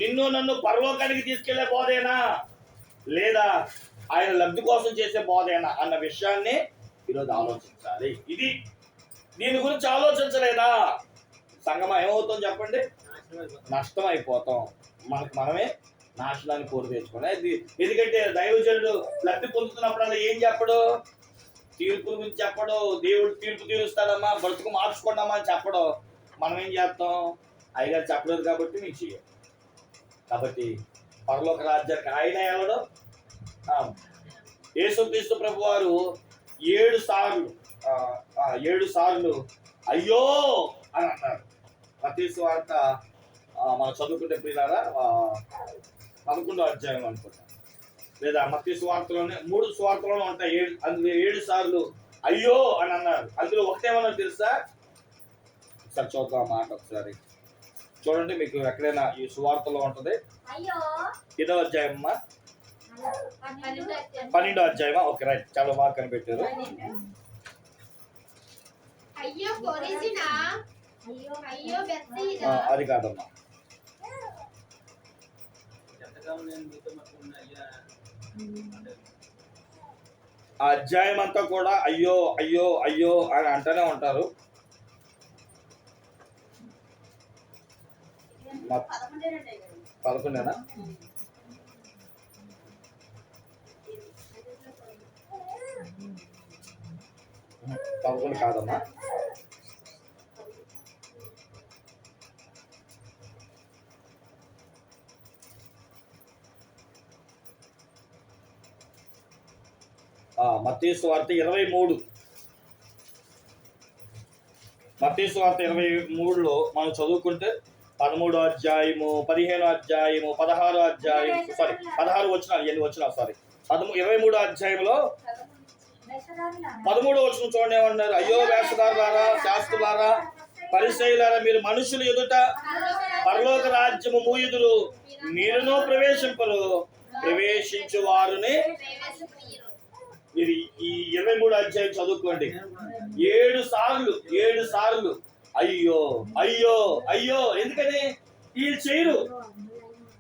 నిన్ను నన్ను పరలోకానికి తీసుకెళ్లే బోధేనా, లేదా ఆయన లబ్ధి కోసం చేసే బోధేనా అన్న విషయాన్ని ఈరోజు ఆలోచించాలి. ఇది దీని గురించి ఆలోచించలేదా సంగమం ఏమవుతుందో చెప్పండి, నష్టం అయిపోతాం. మనమే నాశనాన్ని కోరి తెచ్చుకోండి. ఎందుకంటే దైవజనుడు లబ్ధి పొందుతున్నప్పుడల్లా ఏం చెప్పడు, తీర్పుల గురించి చెప్పడు, దేవుడు తీర్పు తీరుస్తాడమ్మా, బ్రతుకు మార్చుకోండమ్మా అని చెప్పడు. మనం ఏం చేస్తాం, అయ్యగారు చెప్పలేదు కాబట్టి మీకు చేయాలి. కాబట్టి పరలోక రాజ్యానికి ఆయన ఎవడు? యేసుక్రీస్తు ప్రభు వారు 7 సార్లు అయ్యో అని అన్నారు. మత్తయి సువార్త మనం చదువుకుంటే ప్రియులారా 11వ అధ్యాయం అనుకుంటా, లేదా మత్తయి సువార్తలోనే 3 సువార్తలోనే ఉంటాయి. అందులో 7 సార్లు అయ్యో అని అన్నారు. అందులో ఒకటేమన్నా తెలుసా? ఒకసారి చూద్దాం మాట ఒకసారి చూడండి, మీకు ఎక్కడైనా ఈ సువార్తలో ఉంటది. 5వ అధ్యాయం అమ్మా, 12వ అధ్యాయమా? ఓకే రైట్, చాలా బాగా కనిపెట్టారు. అది కాదమ్మా, ఆ అధ్యాయం అంతా కూడా అయ్యో అయ్యో అయ్యో అని అంటూనే ఉంటారు. 11 11 కాదమ్మా, మత్తయి సువార్త 23. మత్తయి సువార్త 23లో మనం చదువుకుంటే 13వ అధ్యాయము, 15వ అధ్యాయము, 16వ అధ్యాయం, 16 వచనాలు, 23వ అధ్యాయంలో 13వ వచనం చూడండి ఏమన్నారు. అయ్యో వేషధారులారా, శాస్త్రులారా, పరిసయ్యులారా, మీరు మనుషులు ఎదుట పరలోక రాజ్యము మూయుదురు, మీరును ప్రవేశింపరు, ప్రవేశించు వారుని. మీరు ఈ 23వ అధ్యాయం చదువుకోండి. 7 సార్లు అయ్యో అయ్యో అయ్యో. ఎందుకని? వీళ్ళు చేయరు,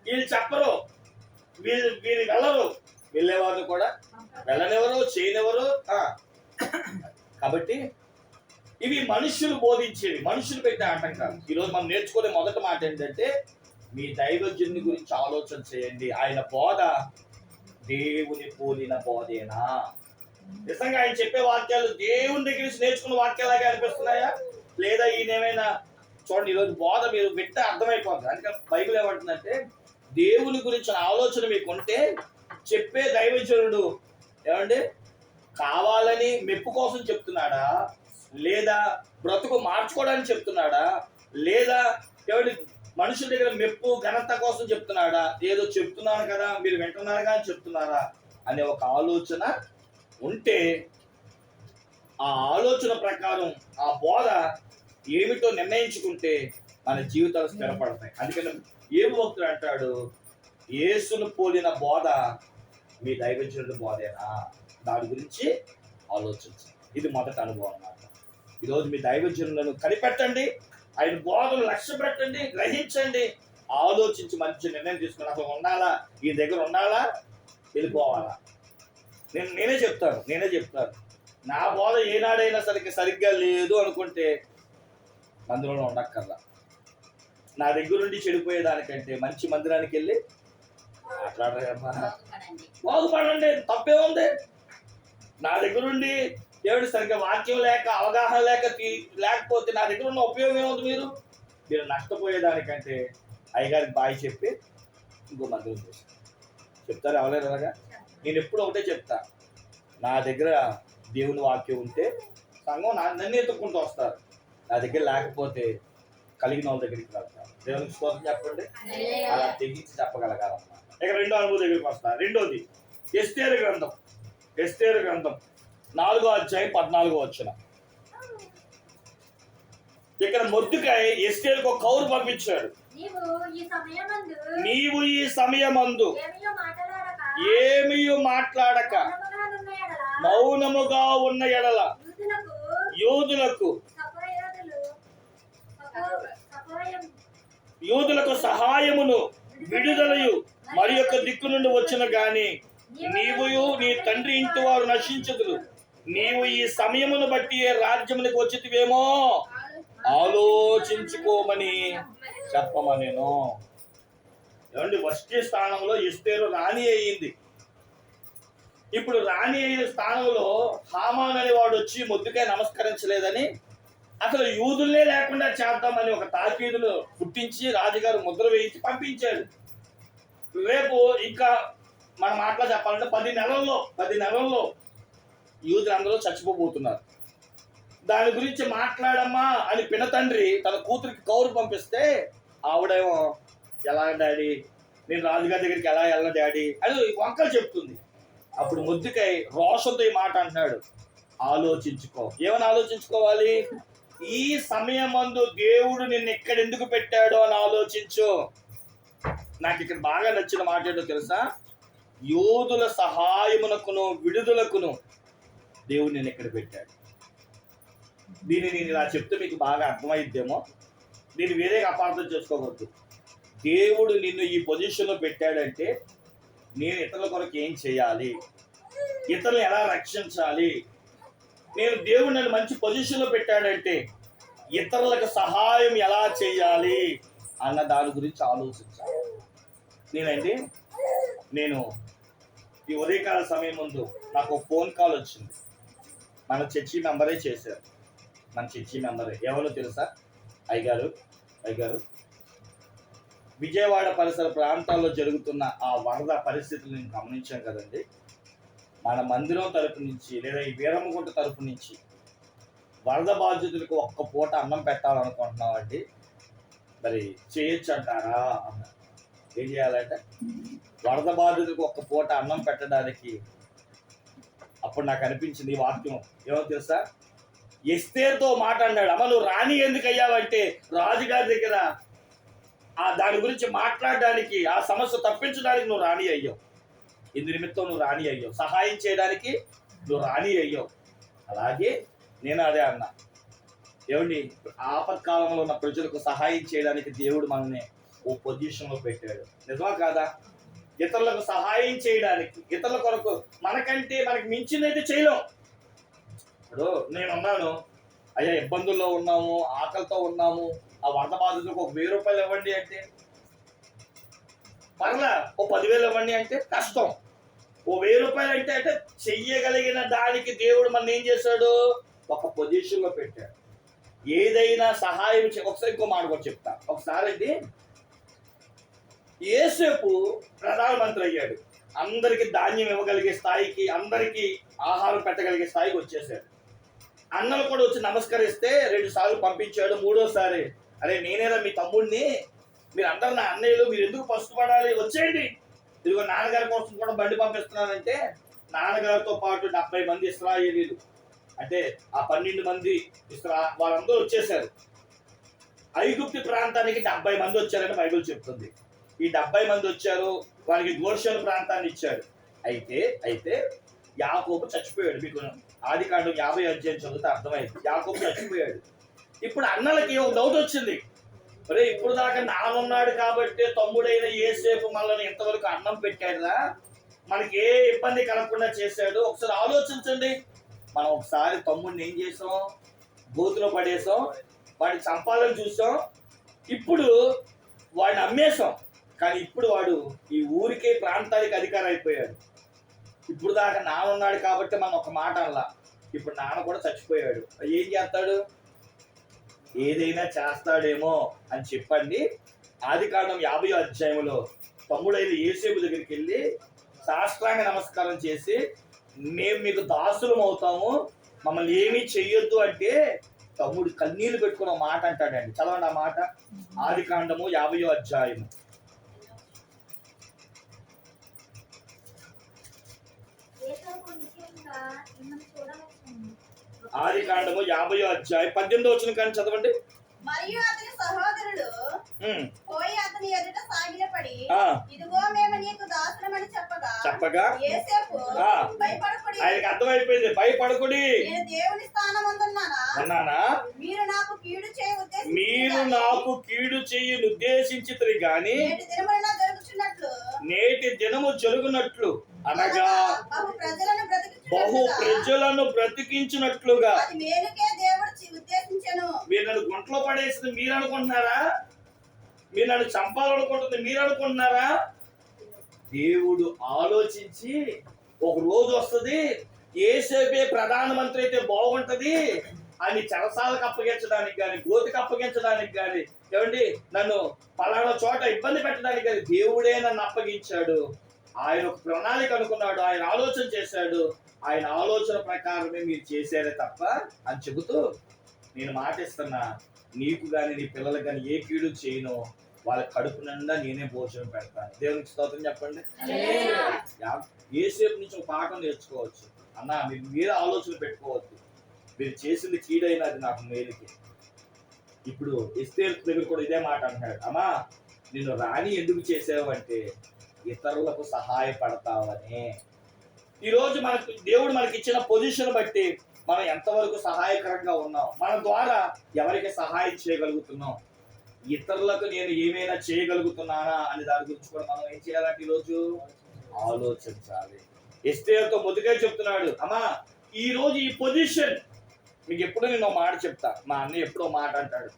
వీళ్ళు చెప్పరు, వీళ్ళు వెళ్ళరు, వెళ్ళేవారు కూడా వెళ్ళనివ్వరు, చేయనివ్వరు. కాబట్టి ఇవి మనుషులు బోధించేవి, మనుషులు పెట్టే ఆటంకాలు. ఈరోజు మనం నేర్చుకునే మొదటి మాట ఏంటంటే మీ దైవజనుని గురించి ఆలోచన చేయండి. ఆయన బోధ దేవుని పోలిన బోధేనా? నిజంగా ఆయన చెప్పే వాక్యాలు దేవుని దగ్గర నుంచి నేర్చుకున్న వాక్యాలాగే అనిపిస్తున్నాయా, లేదా ఈయన ఏమైనా? చూడండి, ఈరోజు బోధ మీరు వింటే అర్థమైపోతుంది. అందుకని బైబిల్ ఏమంటుందంటే దేవుని గురించిన ఆలోచన మీకు ఉంటే చెప్పే దైవజనుడు ఏమండి కావాలని మెప్పు కోసం చెప్తున్నాడా, లేదా బ్రతుకు మార్చుకోవడానికి చెప్తున్నాడా, లేదా ఏమండి మనుషుల దగ్గర మెప్పు ఘనత కోసం చెప్తున్నాడా, ఏదో చెప్తున్నాను కదా మీరు వింటున్నారుగా అని చెప్తున్నారా అనే ఒక ఆలోచన ఉంటే ఆ ఆలోచన ప్రకారం ఆ బోధ ఏమిటో నిర్ణయించుకుంటే మన జీవితాలు స్థిరపడతాయి. అందుకని ఏం భక్తుడు అంటాడు, యేసును పోలిన బోధ మీ దైవజనుడి బోధేనా, దాని గురించి ఆలోచించండి. ఇది మొదటి అనుభవం అన్నమాట. ఈరోజు మీ దైవజనులను కనిపెట్టండి, ఆయన బోధను లక్ష్య పెట్టండి, గ్రహించండి. ఆలోచించి మంచి నిర్ణయం తీసుకుని అసలు ఉండాలా, ఈ దగ్గర ఉండాలా, వెళ్ళిపోవాలా. నేనే చెప్తాను. నా బోధ ఏనాడైనా సరిగ్గా లేదు అనుకుంటే మందిరంలో ఉండక్కర్లా. నా దగ్గర నుండి చెడిపోయేదానికంటే మంచి మందిరానికి వెళ్ళి మాట్లాడరమ్మా, బాగుపడండి, తప్పే ఉంది. నా దగ్గర నుండి దేవుడు సరిగ్గా వాక్యం లేక అవగాహన లేకపోతే నా దగ్గర ఉన్న ఉపయోగం ఏముంది? మీరు నష్టపోయేదానికంటే అయ్యగారికి బాయ్ చెప్పి ఇంకో మందిరం చేసి చెప్తారు. ఎవరైనా అలాగా? నేను ఎప్పుడు ఒకటే చెప్తా, నా దగ్గర దేవుని వాక్యం ఉంటే సంఘం నన్ను ఎత్తుక్కుంటూ వస్తారు, నా దగ్గర లేకపోతే కలిగిన వాళ్ళ దగ్గరికి వెళ్తారు. దేవునికి స్తోత్రం చెప్పండి. అలా తెగించి చెప్పగలగాలన్నమాట. ఇక రెండో అనుభవం దగ్గరికి వస్తా. రెండోది ఎస్తేరు గ్రంథం 4వ అధ్యాయం 14వ వచనం. ఇక్కడ మొర్దెకై ఎస్తేరుకు ఒక కౌరు పంపించాడు. నీవు ఈ సమయమందు ఏమీ మాట్లాడక మౌనముగా ఉన్న ఎడల యూదులకు సహాయమును విడుదలయు మరి యొక్క దిక్కు నుండి వచ్చిన గాని నీవు నీ తండ్రి ఇంటి వారు నశించుదురు. నీవు ఈ సమయమును బట్టి రాజ్యమునికి వచ్చితివేమో ఆలోచించుకోమని చెప్పమనేను. ఏమండి, ఫస్ట్ స్థానంలో ఎస్తేరు రాణి అయ్యింది. ఇప్పుడు రాణి అయిన స్థానంలో హామాన్ అనే వాడు వచ్చి మొర్దెకై నమస్కరించలేదని అసలు యూదులే లేకుండా చేద్దామని ఒక తాకీదును పుట్టించి రాజుగారు ముద్ర వేయించి పంపించాడు. రేపు ఇంకా మన మాటలో చెప్పాలంటే 10 నెలల్లో యూదులందరూ చచ్చిపోబోతున్నారు. దాని గురించి మాట్లాడమ్మా అని పినతండ్రి తన కూతురికి కౌరు పంపిస్తే ఆవిడేమో ఎలా డాడీ, నేను రాజుగారి దగ్గరికి ఎలా వెళ్ళను డాడీ అని వంకలు చెప్తుంది. అప్పుడు మొర్దెకై రోషంతో ఈ మాట అంటున్నాడు, ఆలోచించుకో. ఏమని ఆలోచించుకోవాలి? ఈ సమయమందు దేవుడు నిన్ను ఎక్కడెందుకు పెట్టాడో అని ఆలోచించు. నాకు ఇక్కడ బాగా నచ్చిన మాట ఏంటో తెలుసా? యూదుల సహాయమునకును విడుదలకును దేవుడు నేను ఎక్కడ పెట్టాడు. దీన్ని నేను ఇలా చెప్తే మీకు బాగా అర్థమైద్దేమో, దీన్ని వేరేగా అపార్థం చేసుకోవద్దు. దేవుడు నిన్ను ఈ పొజిషన్లో పెట్టాడంటే నేను ఇతరుల కొరకు ఏం చేయాలి, ఇతరులను ఎలా రక్షించాలి, దేవుడు నన్ను మంచి పొజిషన్లో పెట్టాడంటే ఇతరులకు సహాయం ఎలా చేయాలి అన్న దాని గురించి ఆలోచించాలి. నేను ఈ ఉదయకాల సమయం ముందు నాకు ఒక ఫోన్ కాల్ వచ్చింది. మన చర్చి మెంబరే చేశారు. మన చర్చి మెంబరే ఎవరో తెలుసా? అయ్యగారు విజయవాడ పరిసర ప్రాంతాల్లో జరుగుతున్న ఆ వరద పరిస్థితులు నేను గమనించాం కదండి. మన మందిరం తరపు నుంచి లేదా ఈ వీరమ్మగుంట తరపు నుంచి వరద బాధితులకు ఒక్క పూట అన్నం పెట్టాలనుకుంటున్నామండి, మరి చేయొచ్చు అంటారా అన్న. ఏం చేయాలంటే వరద బాధితులకు ఒక్క పూట అన్నం పెట్టడానికి అప్పుడు నాకు అనిపించింది ఈ వాక్యం ఏమో తెలుసా? ఎస్తేరుతో మాట్లాడినాడు. అమ్మ నువ్వు రాణి ఎందుకు అయ్యావంటే రాజుగారి దగ్గర దాని గురించి మాట్లాడడానికి, ఆ సమస్య తప్పించడానికి నువ్వు రాణి అయ్యావు. ఇందు నిమిత్తం నువ్వు రాణి అయ్యావు, సహాయం చేయడానికి నువ్వు రాణి అయ్యావు. అలాగే నేను అదే అన్నా, ఏమండి ఆపత్కాలంలో ఉన్న ప్రజలకు సహాయం చేయడానికి దేవుడు మనల్ని ఓ పొజిషన్లో పెట్టాడు. నిజమా కాదా? ఇతరులకు సహాయం చేయడానికి, ఇతరుల కొరకు మనకంటే మనకి మించిందైతే చేయలేం. ఇప్పుడు నేనున్నాను, అయ్యా ఇబ్బందుల్లో ఉన్నాము, ఆకలితో ఉన్నాము, ఆ వరద బాధితులకు ఒక 1000 రూపాయలు ఇవ్వండి అంటే పర్లా, ఓ 10,000 ఇవ్వండి అంటే కష్టం. ఓ 1000 రూపాయలు అంటే చెయ్యగలిగిన దానికి దేవుడు మన ఏం చేశాడు? ఒక పొజిషన్లో పెట్టాడు. ఏదైనా సహాయం ఒకసారి ఇంకో మాట కూడా చెప్తా. ఒకసారి అండి యేసేపు ప్రధానమంత్రి అయ్యాడు. అందరికి ధాన్యం ఇవ్వగలిగే స్థాయికి, అందరికీ ఆహారం పెట్టగలిగే స్థాయికి వచ్చేసాడు. అన్నలు కూడా వచ్చి నమస్కరిస్తే 2 సార్లు పంపించాడు. 3వసారి అరే నేనేరా మీ తమ్ముడిని, మీరు అందరు నా అన్నయ్యలు, మీరు ఎందుకు పసుపడాలి, వచ్చేయండి, ఇదిగో నాన్నగారి కోసం కూడా బండి పంపిస్తున్నానంటే నాన్నగారితో పాటు 70 మంది ఇశ్రాయేలీలు, అంటే ఆ 12 మంది వాళ్ళందరూ వచ్చేసారు. ఐగుప్తు ప్రాంతానికి 70 మంది వచ్చారని బైబిల్ చెప్తుంది. ఈ 70 మంది వచ్చారు, వారికి గోషెను ప్రాంతాన్ని ఇచ్చాడు. అయితే యాకోబు చచ్చిపోయాడు. మీకు ఆదికాండం 50 అధ్యాయం చదివితే అర్థమైంది. యాకోబు చచ్చిపోయాడు. ఇప్పుడు అన్నలకి ఒక డౌట్ వచ్చింది, ఒరే ఇప్పుడు దాకా నానున్నాడు కాబట్టి తమ్ముడైన యేసేపు మనల్ని ఇంతవరకు అన్నం పెట్టాడురా, మనకి ఏ ఇబ్బంది కలగకుండా చేశాడు. ఒకసారి ఆలోచించండి. మనం ఒకసారి తమ్ముడిని ఏం చేసాం? గోతులో పడేసాం, వాడిని చంపాలని చూసాం, ఇప్పుడు వాడిని అమ్మేశాం. కానీ ఇప్పుడు వాడు ఈ ఊరికే ప్రాంతానికి అధికారం అయిపోయాడు. ఇప్పుడు దాకా నానున్నాడు కాబట్టి మనం ఒక మాట అనలా, ఇప్పుడు నాన్న కూడా చచ్చిపోయాడు. ఏం చేస్తాడు? ఏదైనా చేస్తాడేమో అని చెప్పండి. ఆదికాండం 50వ అధ్యాయంలో తమ్ముడైన యేసేపు దగ్గరికి వెళ్ళి సాష్టాంగ నమస్కారం చేసి, మేము మీకు దాసులం అవుతాము, మమ్మల్ని ఏమీ చెయ్యొద్దు అంటే తమ్ముడు కన్నీళ్లు పెట్టుకున్న మాట అంటాడండి. చదవండి ఆ మాట. ఆదికాండము 50వ అధ్యాయం. ఆదికాండము 50వ అధ్యాయం 18వ వచనం కానీ చదవండి. మరియు అతని సహోదరులు పోయి అతని ఎదుట సాగిలపడి, ఇదిగో మేము నీకు దాసులమని చెప్పగా యేసేపు భయపడకుడి, ఆయనకి అర్థమైపోయింది, భయపడకుడి, నేను దేవుని స్థానమందున్నానా, మీరు నాకు కీడు చేయు ఉద్దేశించితిరి గాని నేటి దినము జరుగునట్లు అనగా బహు ప్రజలను బ్రతికించినట్లుగా. మీరు నన్ను గుంటలో పడేసింది మీరు అనుకుంటున్నారా? మీరు నన్ను చంపాలనుకుంటుంది మీరు అనుకుంటున్నారా? దేవుడు ఆలోచించి ఒక రోజు వస్తుంది, యేసేపే ప్రధానమంత్రి అయితే బాగుంటది అని చెరసాలకు అప్పగించడానికి కానీ, గోతికి అప్పగించడానికి కానీ, ఏమండి నన్ను పలానా చోట ఇబ్బంది పెట్టడానికి కానీ దేవుడే నన్ను అప్పగించాడు. ఆయన ఒక ప్రణాళిక అనుకున్నాడు, ఆయన ఆలోచన చేశాడు, ఆయన ఆలోచన ప్రకారమే మీరు చేశారే తప్ప అని చెబుతూ, నేను మాటిస్తున్నా, నీకు కానీ నీ పిల్లలకు కానీ ఏ కీడు చేయను, వాళ్ళ కడుపు నిండా నేనే భోజనం పెడతాను. దేవునికి స్తోత్రం చెప్పండి. యేసేపు నుంచి ఒక పాఠం నేర్చుకోవచ్చు. అన్న మీరు ఆలోచన పెట్టుకోవద్దు, మీరు చేసింది కీడైనా అది నాకు మేలుకి. ఇప్పుడు ఎస్తేరు దగ్గర కూడా ఇదే మాట అంటున్నాడు, అమ్మా నిన్ను రాణి ఎందుకు చేసావు అంటే ఇతరులకు సహాయపడతావని. ఈరోజు మనకు దేవుడు మనకి ఇచ్చిన పొజిషన్ బట్టి మనం ఎంతవరకు సహాయకరంగా ఉన్నాం, మన ద్వారా ఎవరికి సహాయం చేయగలుగుతున్నాం, ఇతరులకు నేను ఏమైనా చేయగలుగుతున్నానా అని దాని గురించి కూడా మనం ఏం చేయాలంటే ఈరోజు ఆలోచించాలి. ఎస్తేరుతో ముందుగా చెప్తున్నాడు, అమ్మా ఈ రోజు ఈ పొజిషన్ మీకు ఎప్పుడో నేను మాట చెప్తా, మా అన్నయ్య ఎప్పుడో మాట అంటాడు,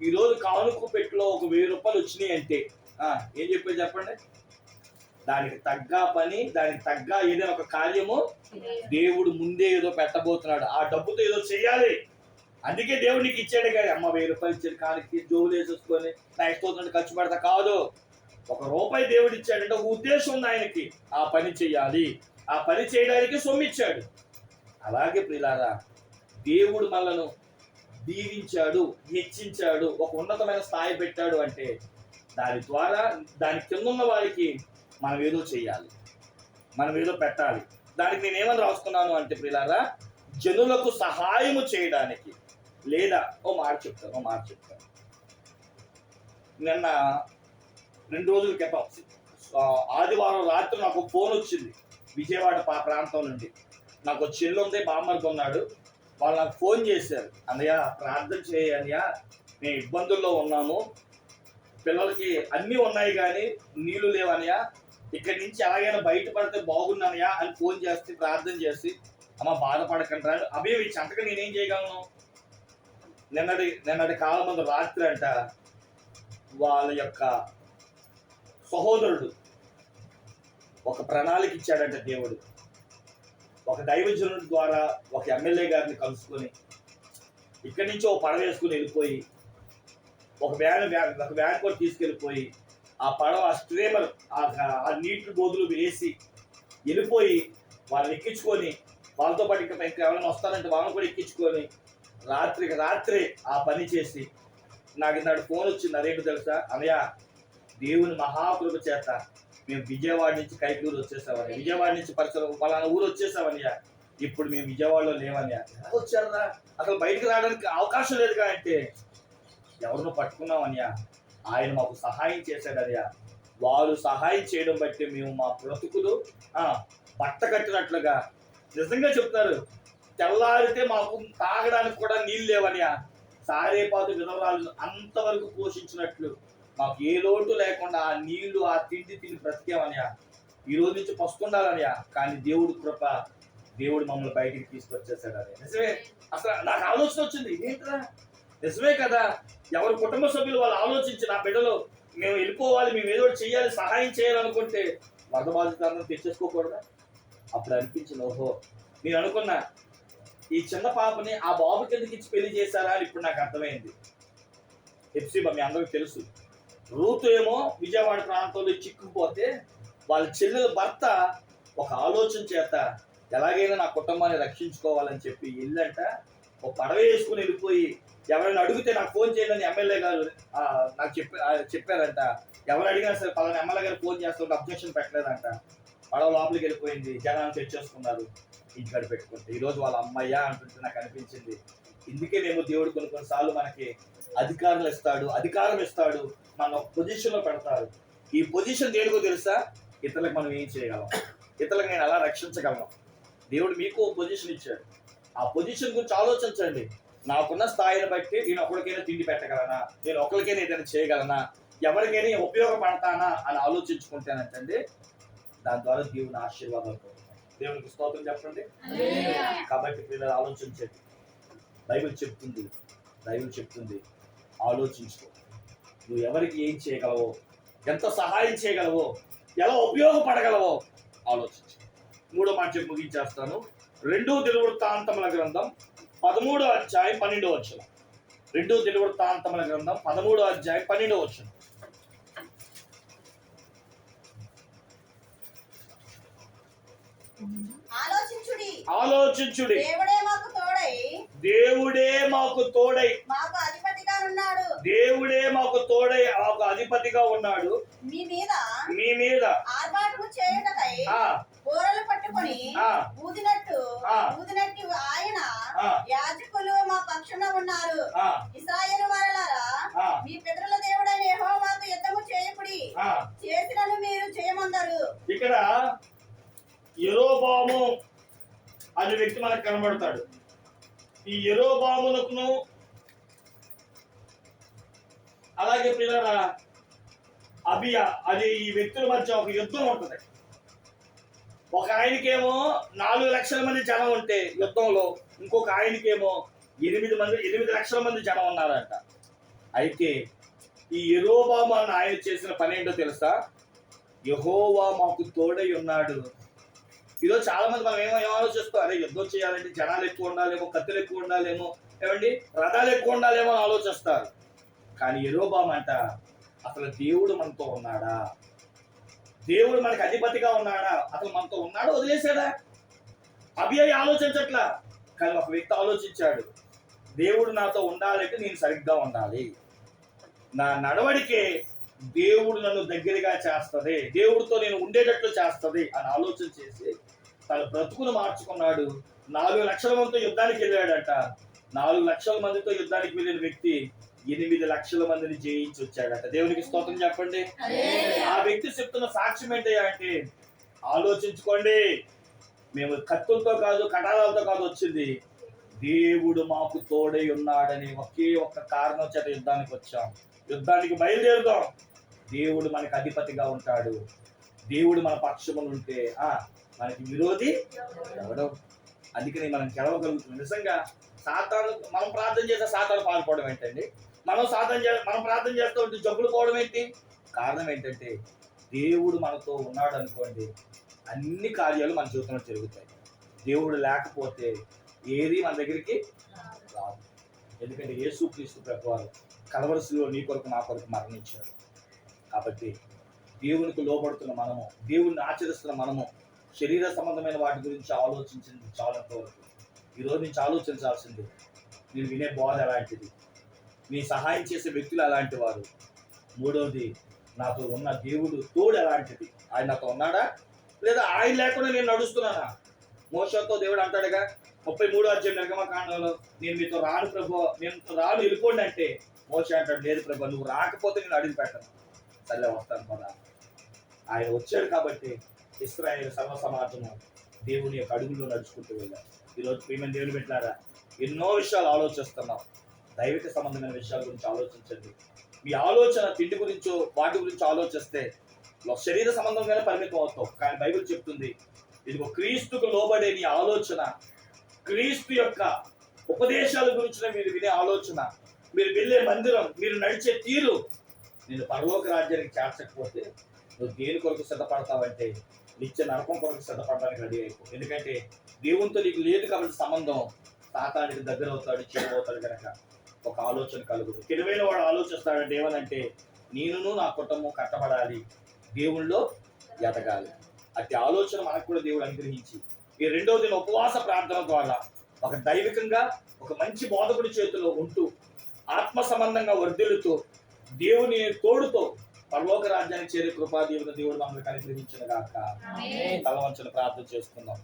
ఈ రోజు కానుక పెట్టులో ఒక 1000 రూపాయలు వచ్చినాయి అంటే ఏం చెప్పేది చెప్పండి? దానికి తగ్గ పని, దానికి తగ్గ ఏదైనా ఒక కార్యము దేవుడు ముందే ఏదో పెట్టబోతున్నాడు. ఆ డబ్బుతో ఏదో చెయ్యాలి, అందుకే దేవుడు నీకు ఇచ్చాడు. కానీ అమ్మ 1000 రూపాయలు ఇచ్చాడు, కానికి జోబులు వేసేసుకొని నా ఇష్టం ఖర్చు పెడతా కాదు. ₹1 దేవుడు ఇచ్చాడంటే ఒక ఉద్దేశం ఉంది ఆయనకి, ఆ పని చెయ్యాలి, ఆ పని చేయడానికి సొమ్మిచ్చాడు. అలాగే ప్రియులారా, దేవుడు మనలను దీవించాడు, హెచ్చించాడు, ఒక ఉన్నతమైన స్థాయి పెట్టాడు అంటే దాని ద్వారా దాని కింద ఉన్న వారికి మనం ఏదో చెయ్యాలి, మనం ఏదో పెట్టాలి. దానికి నేనేమని రాసుకున్నాను అంటే ప్రియులారా, జనులకు సహాయము చేయడానికి. లేదా ఓ మాట చెప్తాను. నిన్న 2 రోజుల క్రితం ఆదివారం రాత్రి నాకు ఫోన్ వచ్చింది విజయవాడ ప్రాంతం నుండి. నాకు చెల్లి ఉంది, బామ్మర్ది ఉన్నాడు. వాళ్ళు నాకు ఫోన్ చేశారు, అన్నయ్య ప్రార్థన చేయన్నయ్య, మేము ఇబ్బందుల్లో ఉన్నాము, పిల్లలకి అన్నీ ఉన్నాయి కానీ నీళ్లు లేవన్నయ్య, ఇక్కడి నుంచి ఎలాగైనా బయటపడితే బాగున్నానయ్యా అని ఫోన్ చేస్తే ప్రార్థన చేసి, అమ్మ బాధపడకండి అవి చెంతగా నేనేం చేయగలను. నిన్నటి కాలం ముందు రాత్రి అంట వాళ్ళ యొక్క సహోదరుడు ఒక ప్రణాళిక ఇచ్చాడంట దేవుడు. ఒక దైవజనుడి ద్వారా ఒక ఎమ్మెల్యే గారిని కలుసుకొని ఇక్కడి నుంచి ఒక పడవ వేసుకుని వెళ్ళిపోయి ఒక వ్యాన్ కూడా తీసుకెళ్ళిపోయి ఆ పడవ ఆ స్ట్రీమర్ ఆ నీటి బోధులు వేసి వెళ్ళిపోయి వాళ్ళని ఎక్కించుకొని, వాళ్ళతో పాటు ఇంకా ఎవరైనా వస్తారంటే వాళ్ళని కూడా ఎక్కించుకొని రాత్రికి రాత్రే ఆ పని చేసి, నాకు ఇందాడు ఫోన్ వచ్చింది. అదేంటో తెలుసా అన్నయ్య, దేవుని మహాకృప చేత మేము విజయవాడ నుంచి కైకూరు వచ్చేసామని, విజయవాడ నుంచి పరిసరం పలానా ఊరు వచ్చేసామనియా, ఇప్పుడు మేము విజయవాడలో లేవనియా. వచ్చారా, అసలు బయటకు రావడానికి అవకాశం లేదు అంటే ఎవరినో పట్టుకున్నామనియా, ఆయన మాకు సహాయం చేశాడనియా. వారు సహాయం చేయడం బట్టి మేము మా బ్రతుకులు బట్ట కట్టినట్లుగా నిజంగా చెప్తారు. తెల్లారితే మాకు తాగడానికి కూడా నీళ్ళు లేవనియా, సారేపాతు విధవరాలు అంతవరకు పోషించినట్లు మాకు ఏ లోటు లేకుండా ఆ నీళ్లు ఆ తిండి తిని బ్రతికేమనియా, ఈ రోజు నుంచి పస్తుండాలనియా. కానీ దేవుడు కృప, దేవుడు మమ్మల్ని బయటికి తీసుకొచ్చేసాడు. అది నిజమే. అసలు నాకు ఆలోచన వచ్చింది, ఏంట్రా నిజమే కదా. ఎవరి కుటుంబ సభ్యులు వాళ్ళు ఆలోచించి నా బిడ్డలు మేము వెళ్ళిపోవాలి, మేము ఏదో చేయాలి, సహాయం చేయాలనుకుంటే వరద బాధితులను తెచ్చేసుకోకూడదా? అప్పుడు అనిపించింది, ఓహో నేను అనుకున్నా ఈ చిన్న పాపని ఆ బాబు కిందకి ఇచ్చి పెళ్లి చేశారా అని ఇప్పుడు నాకు అర్థమైంది. హెప్సిబా మీ అందరికీ తెలుసు. రూతు ఏమో విజయవాడ ప్రాంతంలో చిక్కుపోతే వాళ్ళ చెల్లెల భర్త ఒక ఆలోచన చేత ఎలాగైనా నా కుటుంబాన్ని రక్షించుకోవాలని చెప్పి ఇల్లంట ఒక పడవ వేసుకుని వెళ్ళిపోయి ఎవరైనా అడిగితే నాకు ఫోన్ చేయాలని ఎమ్మెల్యే గారు నాకు చెప్పారంట. ఎవరు అడిగినా సరే పలానా ఎమ్మెల్యే గారు ఫోన్ చేస్తుంటే అబ్జెక్షన్ పెట్టలేదంట. పడవ లోపలికి వెళ్ళిపోయింది, జనాన్ని తెచ్చేసుకున్నారు ఇంటికాడ పెట్టుకుంటే. ఈరోజు వాళ్ళ అమ్మయ్య అంటుంటే నాకు అనిపించింది, ఇందుకే మేము దేవుడు కొన్నిసార్లు మనకి అధికారులు ఇస్తాడు, అధికారం ఇస్తాడు, మన పొజిషన్ లో పెడతాడు. ఈ పొజిషన్ దేనికో తెలుసా? ఇతరులకు మనం ఏం చేయగలం, ఇతరులకు నేను ఎలా రక్షించగలను. దేవుడు మీకు పొజిషన్ ఇచ్చాడు, ఆ పొజిషన్ గురించి ఆలోచించండి. నాకున్న స్థాయిని బట్టి నేను ఒకరికైనా తిండి పెట్టగలనా, నేను ఒకరికైనా ఏదైనా చేయగలనా, ఎవరికైనా ఉపయోగపడతానా అని ఆలోచించుకుంటానంటండి. దాని ద్వారా దేవుని ఆశీర్వాదాలు పొందుతాం. దేవునికి స్తోత్రం చెప్పండి. కాబట్టి పిల్లలు ఆలోచించండి. బైబిల్ చెప్తుంది ఆలోచించుకో. నువ్వు ఎవరికి ఏం చేయగలవో, ఎంత సహాయం చేయగలవో, ఎలా ఉపయోగపడగలవో ఆలోచించు. 3వ మాట చెప్పి ముగించేస్తాను. 2 దినవృత్తాంతముల గ్రంథం 13వ అధ్యాయం 12వ వచనం. 2 దినవృత్తాంతముల గ్రంథం 13వ అధ్యాయం 12వ వచనం. ఆలోచించుడి. దేవుడే మాకు తోడై మాకు అధిపతిగా ఉన్నాడు. మీ మీద ఆర్భాటము చేయుటకై బోరలు పట్టుకొని ఊదినట్టు ఆయన యాజకులు మా పక్షున ఉన్నారు. ఇశ్రాయేలు వారలారా, మీ పితరుల దేవుడైన యెహోవాతో యుద్ధము చేయకుడి, చేసినను మీరు చేయమందరు. ఇక్కడ యెరోబాము అనే వ్యక్తి మనకు కనబడతాడు. ఈ యెరోబామునకును అలాగే పిల్లల అబియా అది ఈ వ్యక్తుల మధ్య ఒక యుద్ధం ఉంటుంది. ఒక ఆయనకేమో 4 లక్షల మంది జనం ఉంటే యుద్ధంలో, ఇంకొక ఆయనకేమో 8 లక్షల మంది జనం ఉన్నారంట. అయితే ఈ యెరోబాము అన్న ఆయన చేసిన పని ఏంటో తెలుసా? యెహోవా మాకు తోడై ఉన్నాడు. ఈరోజు చాలా మంది మనం ఏమో ఆలోచిస్తాం, అరే యుద్ధం చేయాలంటే జనాలు ఎక్కువ ఉండాలేమో, కత్తులు ఎక్కువ ఉండాలేమో, ఏమండి రథాలు ఎక్కువ ఉండాలేమో అని ఆలోచిస్తారు. కానీ యెరోబాము అంట, అసలు దేవుడు మనతో ఉన్నాడా, దేవుడు మనకి అధిపతిగా ఉన్నాడా, అసలు మనతో ఉన్నాడా వదిలేసాడా? అబియా ఆలోచించట్లా, కానీ ఒక వ్యక్తి ఆలోచించాడు, దేవుడు నాతో ఉండాలంటే నేను సరిగ్గా ఉండాలి, నా నడవడికే దేవుడు నన్ను దగ్గరగా చేస్తుంది, దేవుడితో నేను ఉండేటట్లు చేస్తుంది అని ఆలోచన చేసి తన బ్రతుకును మార్చుకున్నాడు. 4 లక్షల మందితో యుద్ధానికి వెళ్ళాడట. 4 లక్షల మందితో యుద్ధానికి వెళ్ళిన వ్యక్తి 8 లక్షల మందిని జయించి వచ్చాడట. దేవునికి స్తోత్రం చెప్పండి. ఆ వ్యక్తి చెప్తున్న సాక్ష్యం ఏంటయ్యా అంటే, ఆలోచించుకోండి, మేము కత్తులతో కాదు కటారాలతో కాదు వచ్చింది, దేవుడు మాకు తోడై ఉన్నాడని ఒకే ఒక్క కారణం చేత యుద్ధానికి వచ్చాం. యుద్ధానికి బయలుదేరుదాం. దేవుడు మనకు అధిపతిగా ఉంటాడు. దేవుడు మన పక్షమున ఉంటే మనకి విరోధి ఎవడో. అందుకని మనం గెలవగలుగుతున్నాం. నిజంగా సాతాను, మనం ప్రార్థన చేస్తే సాతాను పాల్పోవడం ఏంటండి? మనం ప్రార్థన చేస్తూ ఉంటే జబ్బులు పోవడం ఏంటి? కారణం ఏంటంటే దేవుడు మనతో ఉన్నాడు అనుకోండి, అన్ని కార్యాలు మన జీవితంలో జరుగుతాయి. దేవుడు లేకపోతే ఏది మన దగ్గరికి రాదు. ఎందుకంటే యేసుక్రీస్తు ప్రభువారు కల్వరి శిలువలో నీ కొరకు నా కొరకు మరణించాడు. కాబట్టి దేవునికి లోబడుతున్న మనము, దేవుణ్ణి ఆచరిస్తున్న మనము శరీర సంబంధమైన వాటి గురించి ఆలోచించింది చాలంత వరకు. ఈరోజు నుంచి ఆలోచించాల్సింది, నేను వినే బోధ ఎలాంటిది, నీ సహాయం చేసే వ్యక్తులు ఎలాంటి వారు, 3వది నాతో ఉన్న దేవుడు తోడు ఎలాంటిది, ఆయన నాతో ఉన్నాడా లేదా ఆయన లేకుండా నేను నడుస్తున్నానా? మోషతో దేవుడు అంటాడుగా 33వ అధ్యాయం నిర్గమకాండంలో, నేను మీతో రాను ప్రభు, నేను రాను వెళ్ళిపోండి అంటే మోషే అంటాడు, లేదు ప్రభు నువ్వు రాకపోతే నేను అడిగి పెట్టను, సరే వస్తాను కదా. ఆయన వచ్చాడు కాబట్టి ఇశ్రాయేలు సర్వ సమాజము దేవుని యొక్క అడుగుల్లో నడుచుకుంటూ వెళ్ళారు. ఈరోజు ప్రియమైన దేవుని బిడ్డలారా, ఎన్నో విషయాలు ఆలోచిస్తున్నాం. దైవిక సంబంధమైన విషయాల గురించి ఆలోచించండి. మీ ఆలోచన తిండి గురించో వాటి గురించి ఆలోచిస్తే శరీర సంబంధంగానే పరిమితం అవుతావు. కానీ బైబిల్ చెప్తుంది, ఇదిగో క్రీస్తుకు లోబడే నీ ఆలోచన, క్రీస్తు యొక్క ఉపదేశాల గురించిన మీరు వినే ఆలోచన, మీరు వెళ్ళే మందిరం, మీరు నడిచే తీరు నేను పరలోక రాజ్యానికి చేర్చకపోతే నువ్వు దేని కొరకు సిద్ధపడతావంటే నిత్య నరకం కొరకు సిద్ధపడడానికి రెడీ అయిపో. ఎందుకంటే దేవునితో నీకు లేదు కాబట్టి సంబంధం, సాతానికి దగ్గర అవుతాడు, చేరవుతాడు. కనుక ఒక ఆలోచన కలుగుతుంది. తెలివైన వాడు ఆలోచిస్తాడంటే ఏమనంటే నేనును నా కుటుంబం కట్టబడాలి, దేవుళ్ళో ఎదగాలి. అతి ఆలోచన మనకు కూడా దేవుడు అనుగ్రహించి ఈ 2వ దిన ఉపవాస ప్రార్థన ద్వారా ఒక దైవికంగా ఒక మంచి బోధకుడి చేతిలో ఉంటూ ఆత్మ సంబంధంగా వర్ధిల్లుతూ దేవుని తోడుతో పరలోక రాజ్యానికి చేరే కృపా దేవుడు మనకు అనుగ్రహించిన గాక. తల వంచన ప్రార్థన చేసుకుందాం.